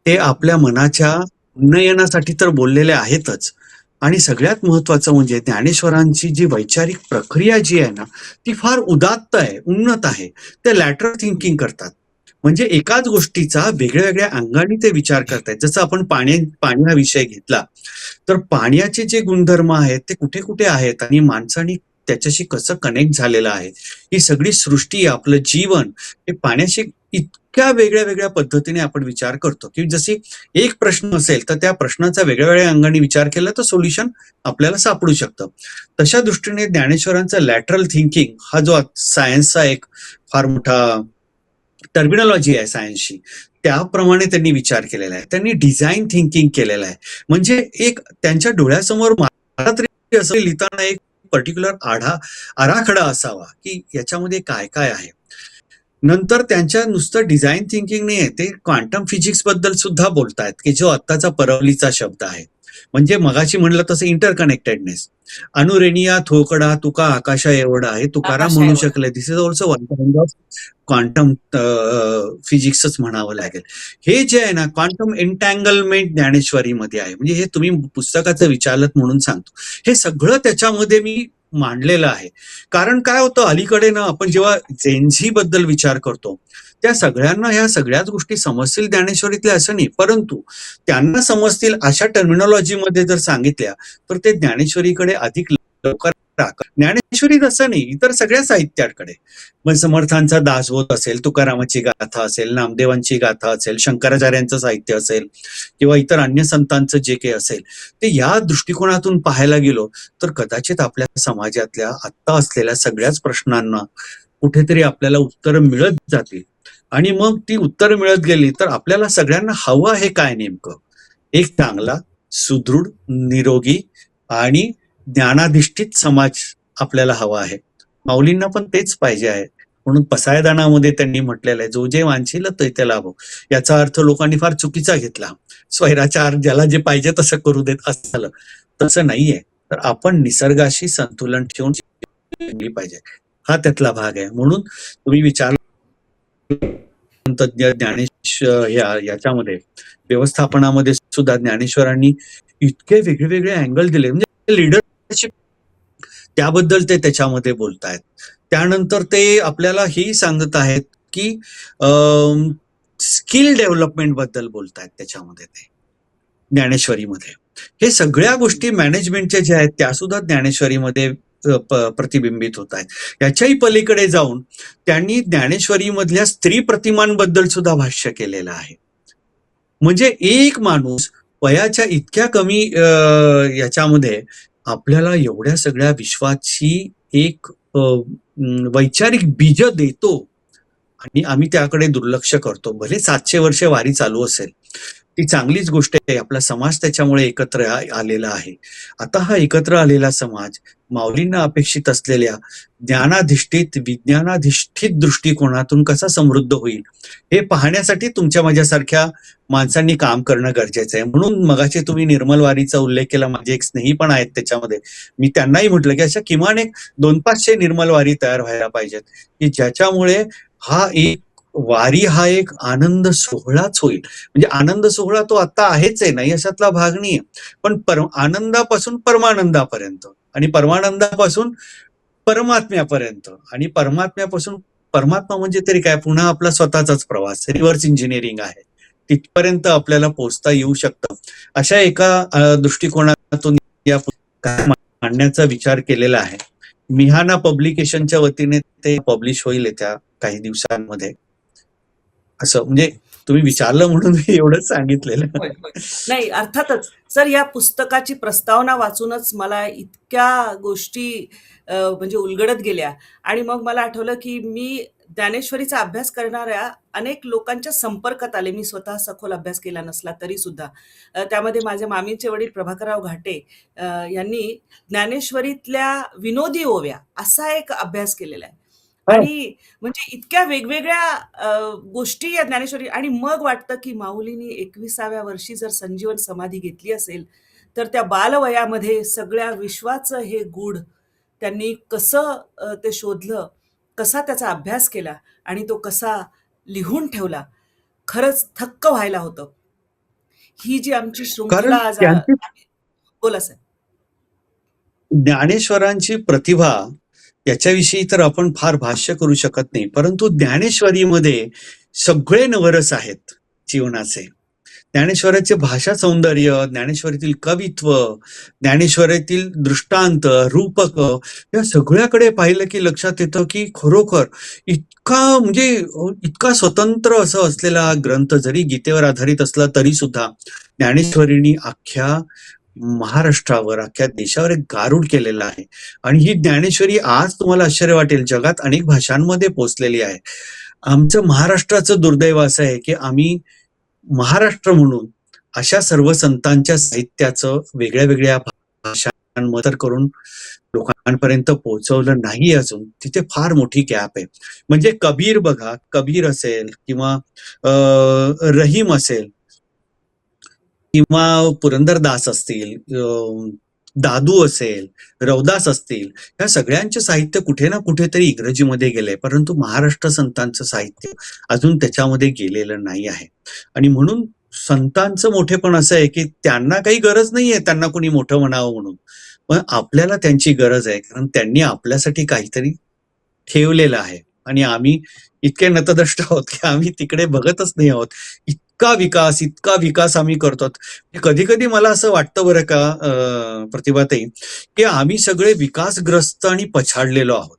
ते हम्म. आपल्या मनाच्या उन्नयनासाठी तर बोललेले आहेतच. आणि सगळ्यात महत्वाचं म्हणजे ज्ञानेश्वरांची जी वैचारिक प्रक्रिया जी आहे ना, ती फार उदात्त आहे, उन्नत आहे. ते लॅटरल थिंकिंग करतात. म्हणजे एकाच गोष्टीचा वेगळ्या वेगळ्या अंगाने ते विचार करतायत. जसं आपण पाणी हा विषय घेतला, तर पाण्याचे जे गुणधर्म आहेत ते कुठे कुठे आहेत आणि माणसाने त्याच्याशी कसं कनेक्ट झालेलं आहे, ही सगळी सृष्टी, आपलं जीवन हे पाण्याशी इतक्या वेगळ्या वेगळ्या पद्धतीने आपण विचार करतो, की जशी एक प्रश्न असेल तर त्या प्रश्नाचा वेगळ्या वेगळ्या अंगाने विचार केला तर सोल्युशन आपल्याला सापडू शकतं. तशा दृष्टीने ज्ञानेश्वरांचा लॅटरल थिंकिंग हा जो सायन्सचा एक फार मोठा टर्मिनॉलॉजी आहे सायन्सची, त्याप्रमाणे त्यांनी विचार केलेला आहे. त्यांनी डिझाईन थिंकिंग केलेलं आहे. म्हणजे एक त्यांच्या डोळ्यासमोर मला तरी असं लिहिताना एक पर्टिक्युलर आराखडा असावा, की याच्यामध्ये काय काय आहे. नंतर त्यांच्या नुसतं डिझाईन थिंकिंग नाही आहे, ते क्वांटम फिजिक्स बद्दल सुद्धा बोलतायत, की जो आत्ताचा परवलीचा शब्द आहे. म्हणजे मगाशी म्हणलं तसं इंटरकनेक्टेडनेस. अनुरेणिया थोकडा तुका आकाशा एवढा आहे, तुकाराम आकाशा म्हणू एवढा. शकले. This is also one kind of quantum फिजिक्सच म्हणावं लागेल. हे जे आहे ना, क्वांटम एन्टँगलमेंट ज्ञानेश्वरीमध्ये आहे. म्हणजे हे तुम्ही पुस्तकाचं विचारलत म्हणून सांगतो. हे सगळं त्याच्यामध्ये मी मांडलेलं आहे. कारण काय होतं, अलीकडे ना आपण जेव्हा जेनझी बद्दल विचार करतो, त्या सगळ्यांना ह्या सगळ्याच गोष्टी समजतील ज्ञानेश्वरीतल्या असं नाही, परंतु त्यांना समजतील अशा टर्मिनॉलॉजीमध्ये जर सांगितल्या तर ते ज्ञानेश्वरीकडे अधिक लवकर ज्ञानेश्वरीत असं नाही, इतर सगळ्या साहित्याकडे. मग समर्थांचा दासबोध असेल, तुकारामाची गाथा असेल, नामदेवांची गाथा असेल, शंकराचार्यांचं साहित्य असेल किंवा इतर अन्य संतांचं जे काही असेल, ते या दृष्टिकोनातून पाहायला गेलो तर कदाचित आपल्या समाजातल्या आत्ता असलेल्या सगळ्याच प्रश्नांना कुठेतरी आपल्याला उत्तर मिळत जातील. आणि मग ती उत्तर मिळत गेली तर आपल्याला सगळ्यांना हवं आहे काय नेमकं? एक चांगला, सुदृढ, निरोगी आणि ज्ञानाधिष्ठित समाज आपल्याला हवा आहे. माऊलींना पण तेच पाहिजे आहे. म्हणून पसायदानामध्ये त्यांनी म्हटलेलं आहे, जो जे वांछील ते ते लाभो. याचा अर्थ लोकांनी फार चुकीचा घेतला. स्वैराचार ज्याला जे पाहिजे तसं करू देत असं. तसं नाहीये. तर आपण निसर्गाशी संतुलन ठेवून जगली पाहिजे. हा त्यातला भाग आहे. म्हणून तुम्ही तज्ञ याच्यामध्ये व्यवस्थापनामध्ये सुद्धा ज्ञानेश्वरांनी इतके वेगळे वेगळे अँगल दिले. म्हणजे लिडरशिप त्याबद्दल ते त्याच्यामध्ये बोलतायत. त्यानंतर ते आपल्याला हेही सांगत आहेत की स्किल डेव्हलपमेंट बद्दल बोलतायत त्याच्यामध्ये ते ज्ञानेश्वरीमध्ये. हे सगळ्या गोष्टी मॅनेजमेंटच्या ज्या आहेत त्या सुद्धा ज्ञानेश्वरीमध्ये प्रतिबिंबित होत आहेत. याच्याही पलीकडे जाऊन त्यांनी ज्ञानेश्वरीमधल्या स्त्री प्रतिमांबद्दल सुद्धा भाष्य केलेलं आहे. म्हणजे एक माणूस वयाच्या इतक्या कमी याच्यामध्ये आपल्याला एवढ्या सगळ्या विश्वाची एक वैचारिक बीज देतो आणि आम्ही त्याकडे दुर्लक्ष करतो. भले 700 वर्ष वारी चालू असेल, ती चांगलीच गोष्ट आहे. आपला समाज त्याच्यामुळे एकत्र आलेला आहे. आता हा एकत्र आलेला समाज माऊलींना अपेक्षित असलेल्या ज्ञानाधिष्ठित, विज्ञानाधिष्ठित दृष्टिकोनातून कसा समृद्ध होईल, हे पाहण्यासाठी तुमच्या माझ्यासारख्या माणसांनी काम करणं गरजेचं आहे. म्हणून मगाशी तुम्ही निर्मल वारीचा उल्लेख केला. माझे एक स्नेही पण आहेत त्याच्यामध्ये. मी त्यांनाही म्हटलं, की अशा किमान एक 200-500 निर्मल वारी तयार व्हायला पाहिजेत, की ज्याच्यामुळे हा एक वारी हा एक आनंद सोहळाच होईल. म्हणजे आनंद सोहळा तो आता आहेच आहे, नाही अशातला भाग नाहीये. पण आनंदापासून परमानंदापर्यंत आणि परमानंदापासून परमात्म्यापर्यंत आणि परमात्म्यापासून परमात्मा म्हणजे तरी काय, पुन्हा आपला स्वतःचाच प्रवास, रिव्हर्स इंजिनिअरिंग आहे. तिथपर्यंत आपल्याला पोहोचता येऊ शकतं. अशा एका दृष्टिकोनातून या पुस्तकात मांडण्याचा विचार केलेला आहे. मिहाना पब्लिकेशनच्या वतीने ते पब्लिश होईल येत्या काही दिवसांमध्ये. असं म्हणजे तुम्ही विचारलं म्हणून मी एवढंच सांगितलेलं. होय, होय. नाही, अर्थातच. सर, या पुस्तकाची प्रस्तावना वाचूनच मला इतक्या गोष्टी म्हणजे उलगडत गेल्या आणि मग मला आठवलं, की मी ज्ञानेश्वरीचा अभ्यास करणाऱ्या अनेक लोकांच्या संपर्कात आले. मी स्वतः सखोल अभ्यास केला नसला तरी सुद्धा. त्यामध्ये माझे मामींचे वडील प्रभाकरराव घाटे यांनी ज्ञानेश्वरीतल्या विनोदी ओव्या असा एक अभ्यास केलेला आहे. आणि म्हणजे इतक्या वेगवेगळ्या गोष्टी या ज्ञानेश्वरी आणि मग वाटतं, की माऊलींनी 21व्या वर्षी जर संजीवन समाधी घेतली असेल, तर त्या बालवयामध्ये सगळ्या विश्वाचं हे गूढ त्यांनी कसं ते शोधलं, कसा त्याचा अभ्यास केला आणि तो कसा लिहून ठेवला. खरंच थक्क व्हायला होतं. ही जी आमची श्रृंखला कारण आज त्यांची बोला सर. ज्ञानेश्वरांची प्रतिभा याच्याविषयी तर आपण फार भाष्य करू शकत नाही. परंतु ज्ञानेश्वरीमध्ये सगळे नवरस आहेत जीवनाचे. ज्ञानेश्वराचे भाषा सौंदर्य, ज्ञानेश्वरीतील कवित्व, ज्ञानेश्वरीतील दृष्टांत, रूपक या सगळ्याकडे पाहिलं की लक्षात येतं की खरोखर इतका म्हणजे इतका स्वतंत्र असं असलेला ग्रंथ जरी गीतेवर आधारित असला तरी सुद्धा ज्ञानेश्वरींनी अख्ख्या महाराष्ट्रावर, अख्ख्या देशावर एक गारुड केलेला आहे. आणि ही ज्ञानेश्वरी आज तुम्हाला आश्चर्य वाटेल, जगात अनेक भाषांमध्ये पोहोचलेली आहे. आमचं महाराष्ट्राचं दुर्दैव असं आहे की आम्ही महाराष्ट्र म्हणून अशा सर्व संतांच्या साहित्याचं वेगळ्या वेगळ्या भाषांमध्ये करून लोकांपर्यंत पोहोचवलं नाही अजून. तिथे फार मोठी गॅप आहे. म्हणजे कबीर बघा, कबीर असेल किंवा रहीम असेल किंवा पुरंदरदास असतील, दादू असेल, रवदास असतील, या सगळ्यांचे साहित्य कुठे ना कुठेतरी इंग्रजीमध्ये गेले, परंतु महाराष्ट्र संतांचं साहित्य अजून त्याच्यामध्ये गेलेलं नाही आहे. आणि म्हणून संतांचं मोठेपण असं आहे की त्यांना काही गरज नाहीये त्यांना कोणी मोठं म्हणावं म्हणून, पण आपल्याला त्यांची गरज आहे, कारण त्यांनी आपल्यासाठी काहीतरी ठेवलेलं आहे. आणि आम्ही इतके नतद्रष्ट आहोत की आम्ही तिकडे बघतच नाही आहोत. इतका विकास आम्ही करतो. कधी कधी मला असं वाटतं बरं का प्रतिभाताई, की आम्ही सगळे विकासग्रस्त आणि पछाडलेलो आहोत.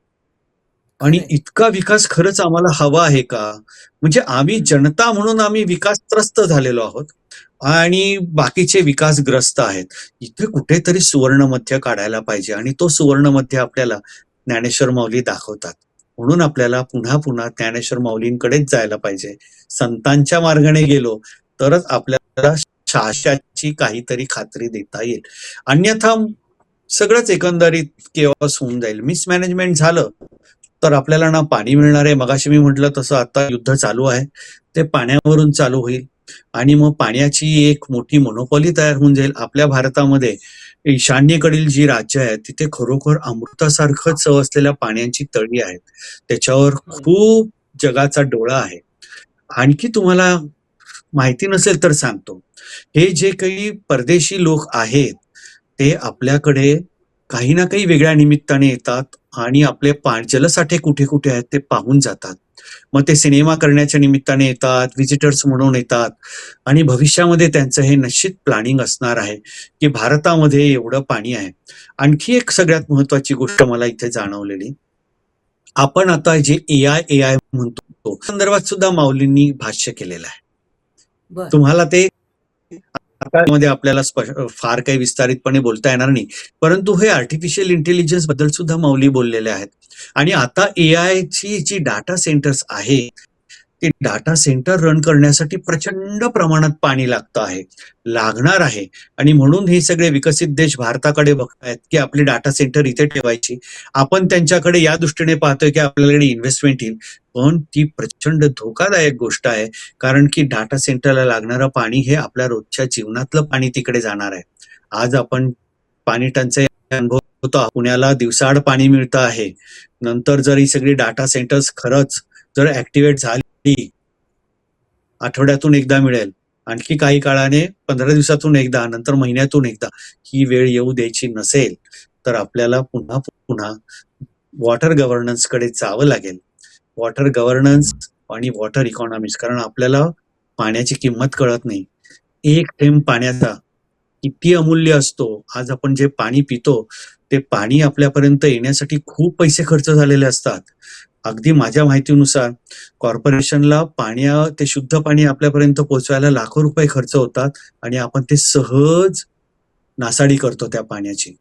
आणि खरंय. इतका विकास खरंच आम्हाला हवा आहे का? म्हणजे आम्ही जनता म्हणून आम्ही विकासत्रस्त झालेलो आहोत आणि बाकीचे विकासग्रस्त आहेत. इथे कुठेतरी सुवर्णमध्य काढायला पाहिजे आणि तो सुवर्णमध्य आपल्याला ज्ञानेश्वर माऊली दाखवतात. म्हणून आपल्याला पुन्हा पुन्हा ज्ञानेश्वर माऊलींकडेच जायला पाहिजे. संतांच्या मार्गाने गेलो तरच आपल्याला शाश्वताची काहीतरी खात्री देता येईल. अन्यथा सगळंच एकंदरीत केओस होऊन जाईल. मिसमॅनेजमेंट झालं तर आपल्याला ना पाणी मिळणार आहे. मगाशी मी म्हटलं तसं आता युद्ध चालू आहे, ते पाण्यावरून चालू होईल आणि मग पाण्याची एक मोठी मोनोपॉली तयार होऊन जाईल. आपल्या भारतामध्ये ईशान्येकडील जी राज्य आहेत तिथे खरोखर अमृतासारखं चव असलेल्या पाण्याची तळी आहेत. त्याच्यावर खूप जगाचा डोळा आहे. आणखी तुम्हाला माहिती नसेल तर सांगतो, हे जे काही परदेशी लोक आहेत ते आपल्याकडे काही ना काही वेगळ्या निमित्ताने येतात आणि आपले जलसाठे कुठे कुठे आहेत ते पाहून जातात. मग ते सिनेमा करण्याच्या निमित्ताने येतात, व्हिजिटर्स म्हणून येतात आणि भविष्यामध्ये त्यांचं हे निश्चित प्लॅनिंग असणार आहे की भारतामध्ये एवढं पाणी आहे. आणखी एक सगळ्यात महत्वाची गोष्ट मला इथे जाणवलेली, आपण आता जे एआय म्हणतो संदर्भात सुद्धा माऊलींनी भाष्य केलेलं आहे. बर. तुम्हाला ते मध्ये आपल्याला फार काही विस्तारितपणे बोलता येणार नाही, परंतु हे आर्टिफिशियल इंटेलिजन्स बद्दल सुद्धा माऊली बोललेले आहेत. आणि आता एआय ची जी डाटा सेंटर्स आहे की डाटा सेंटर रन करण्यासाठी प्रचंड प्रमाणात पाणी लागणार आहे आणि म्हणून हे सगळे विकसित देश भारताकडे बघतायत की आपली डाटा सेंटर इथे ठेवायची. आपण त्यांच्याकडे या दृष्टीने पाहतोय की आपल्याकडे इन्व्हेस्टमेंट येईल, पण ती प्रचंड धोकादायक गोष्ट आहे. कारण की डाटा सेंटरला लागणारं पाणी हे आपल्या रोजच्या जीवनातलं पाणी तिकडे जाणार आहे. आज आपण पाणी टंचाई अनुभवतो. पुण्याला दिवसाआड पाणी मिळतं आहे. नंतर जर ही सगळी डाटा सेंटर्स खरंच जर ऍक्टिव्हेट झाली, आठवड्यातून एकदा मिळेल, आणखी काही काळाने 15 दिवसातून एकदा, नंतर महिन्यातून एकदा, ही वेळ येऊ द्यायची नसेल तर आपल्याला पुन्हा पुन्हा वॉटर गव्हर्नन्स कडे जावं लागेल. वॉटर गव्हर्नन्स आणि वॉटर इकॉनॉमिक्स, कारण आपल्याला पाण्याची किंमत कळत नाही. एक थेंब पाण्याचा किती अमूल्य असतो. आज आपण जे पाणी पितो ते पाणी आपल्यापर्यंत येण्यासाठी खूप पैसे खर्च झालेले असतात. अगदी माझ्या माहितीनुसार कॉर्पोरेशनला ते शुद्ध पाणी आपल्यापर्यंत पोहोचवायला लाखो रुपये खर्च होतात आणि आपण ते सहज नासाडी करतो त्या पाण्याची.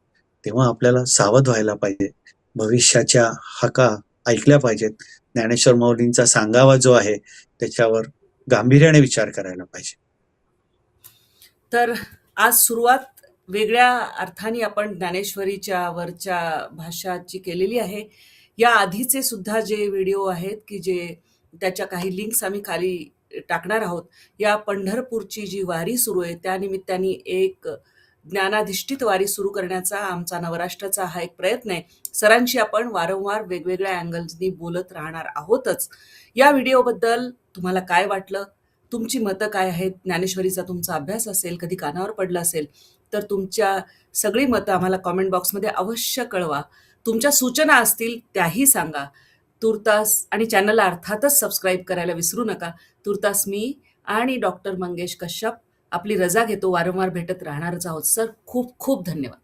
तेव्हा आपल्याला सावध व्हायला पाहिजे. भविष्याच्या हाका ऐकल्या पाहिजेत. ज्ञानेश्वर माऊलींचा सांगावा जो आहे त्याच्यावर गांभीर्याने विचार करायला पाहिजे. तर आज सुरुवात वेगळ्या अर्थाने आपण ज्ञानेश्वरीच्या वरच्या भाषाची केलेली आहे. या आधीचे सुद्धा जे व्हिडिओ आहेत की जे त्याच्या काही लिंक्स आम्ही खाली टाकणार आहोत. या पंढरपूरची जी वारी सुरू आहे त्या निमित्ताने एक ज्ञानाधिष्ठित वारी सुरू करण्याचा आमचा नवराष्ट्राचा हा एक प्रयत्न आहे. सरांशी आपण वारंवार वेगवेगळ्या अँगल्सनी बोलत राहणार आहोतच. या व्हिडिओबद्दल तुम्हाला काय वाटलं, तुमची मतं काय आहेत, ज्ञानेश्वरीचा तुमचा अभ्यास असेल, कधी कानावर पडला असेल तर तुमच्या सगळी मतं आम्हाला कॉमेंट बॉक्समध्ये अवश्य कळवा. तुमच्या सूचना असतील त्याही सांगा. तुर्तास आणि चॅनलला अर्थातच सबस्क्राईब करायला विसरू नका. तुर्तास मी आणि डॉक्टर मंगेश कश्यप आपली रजा घेतो. वारंवार भेटत राहणारच आहोत. सर, खूप खूप धन्यवाद.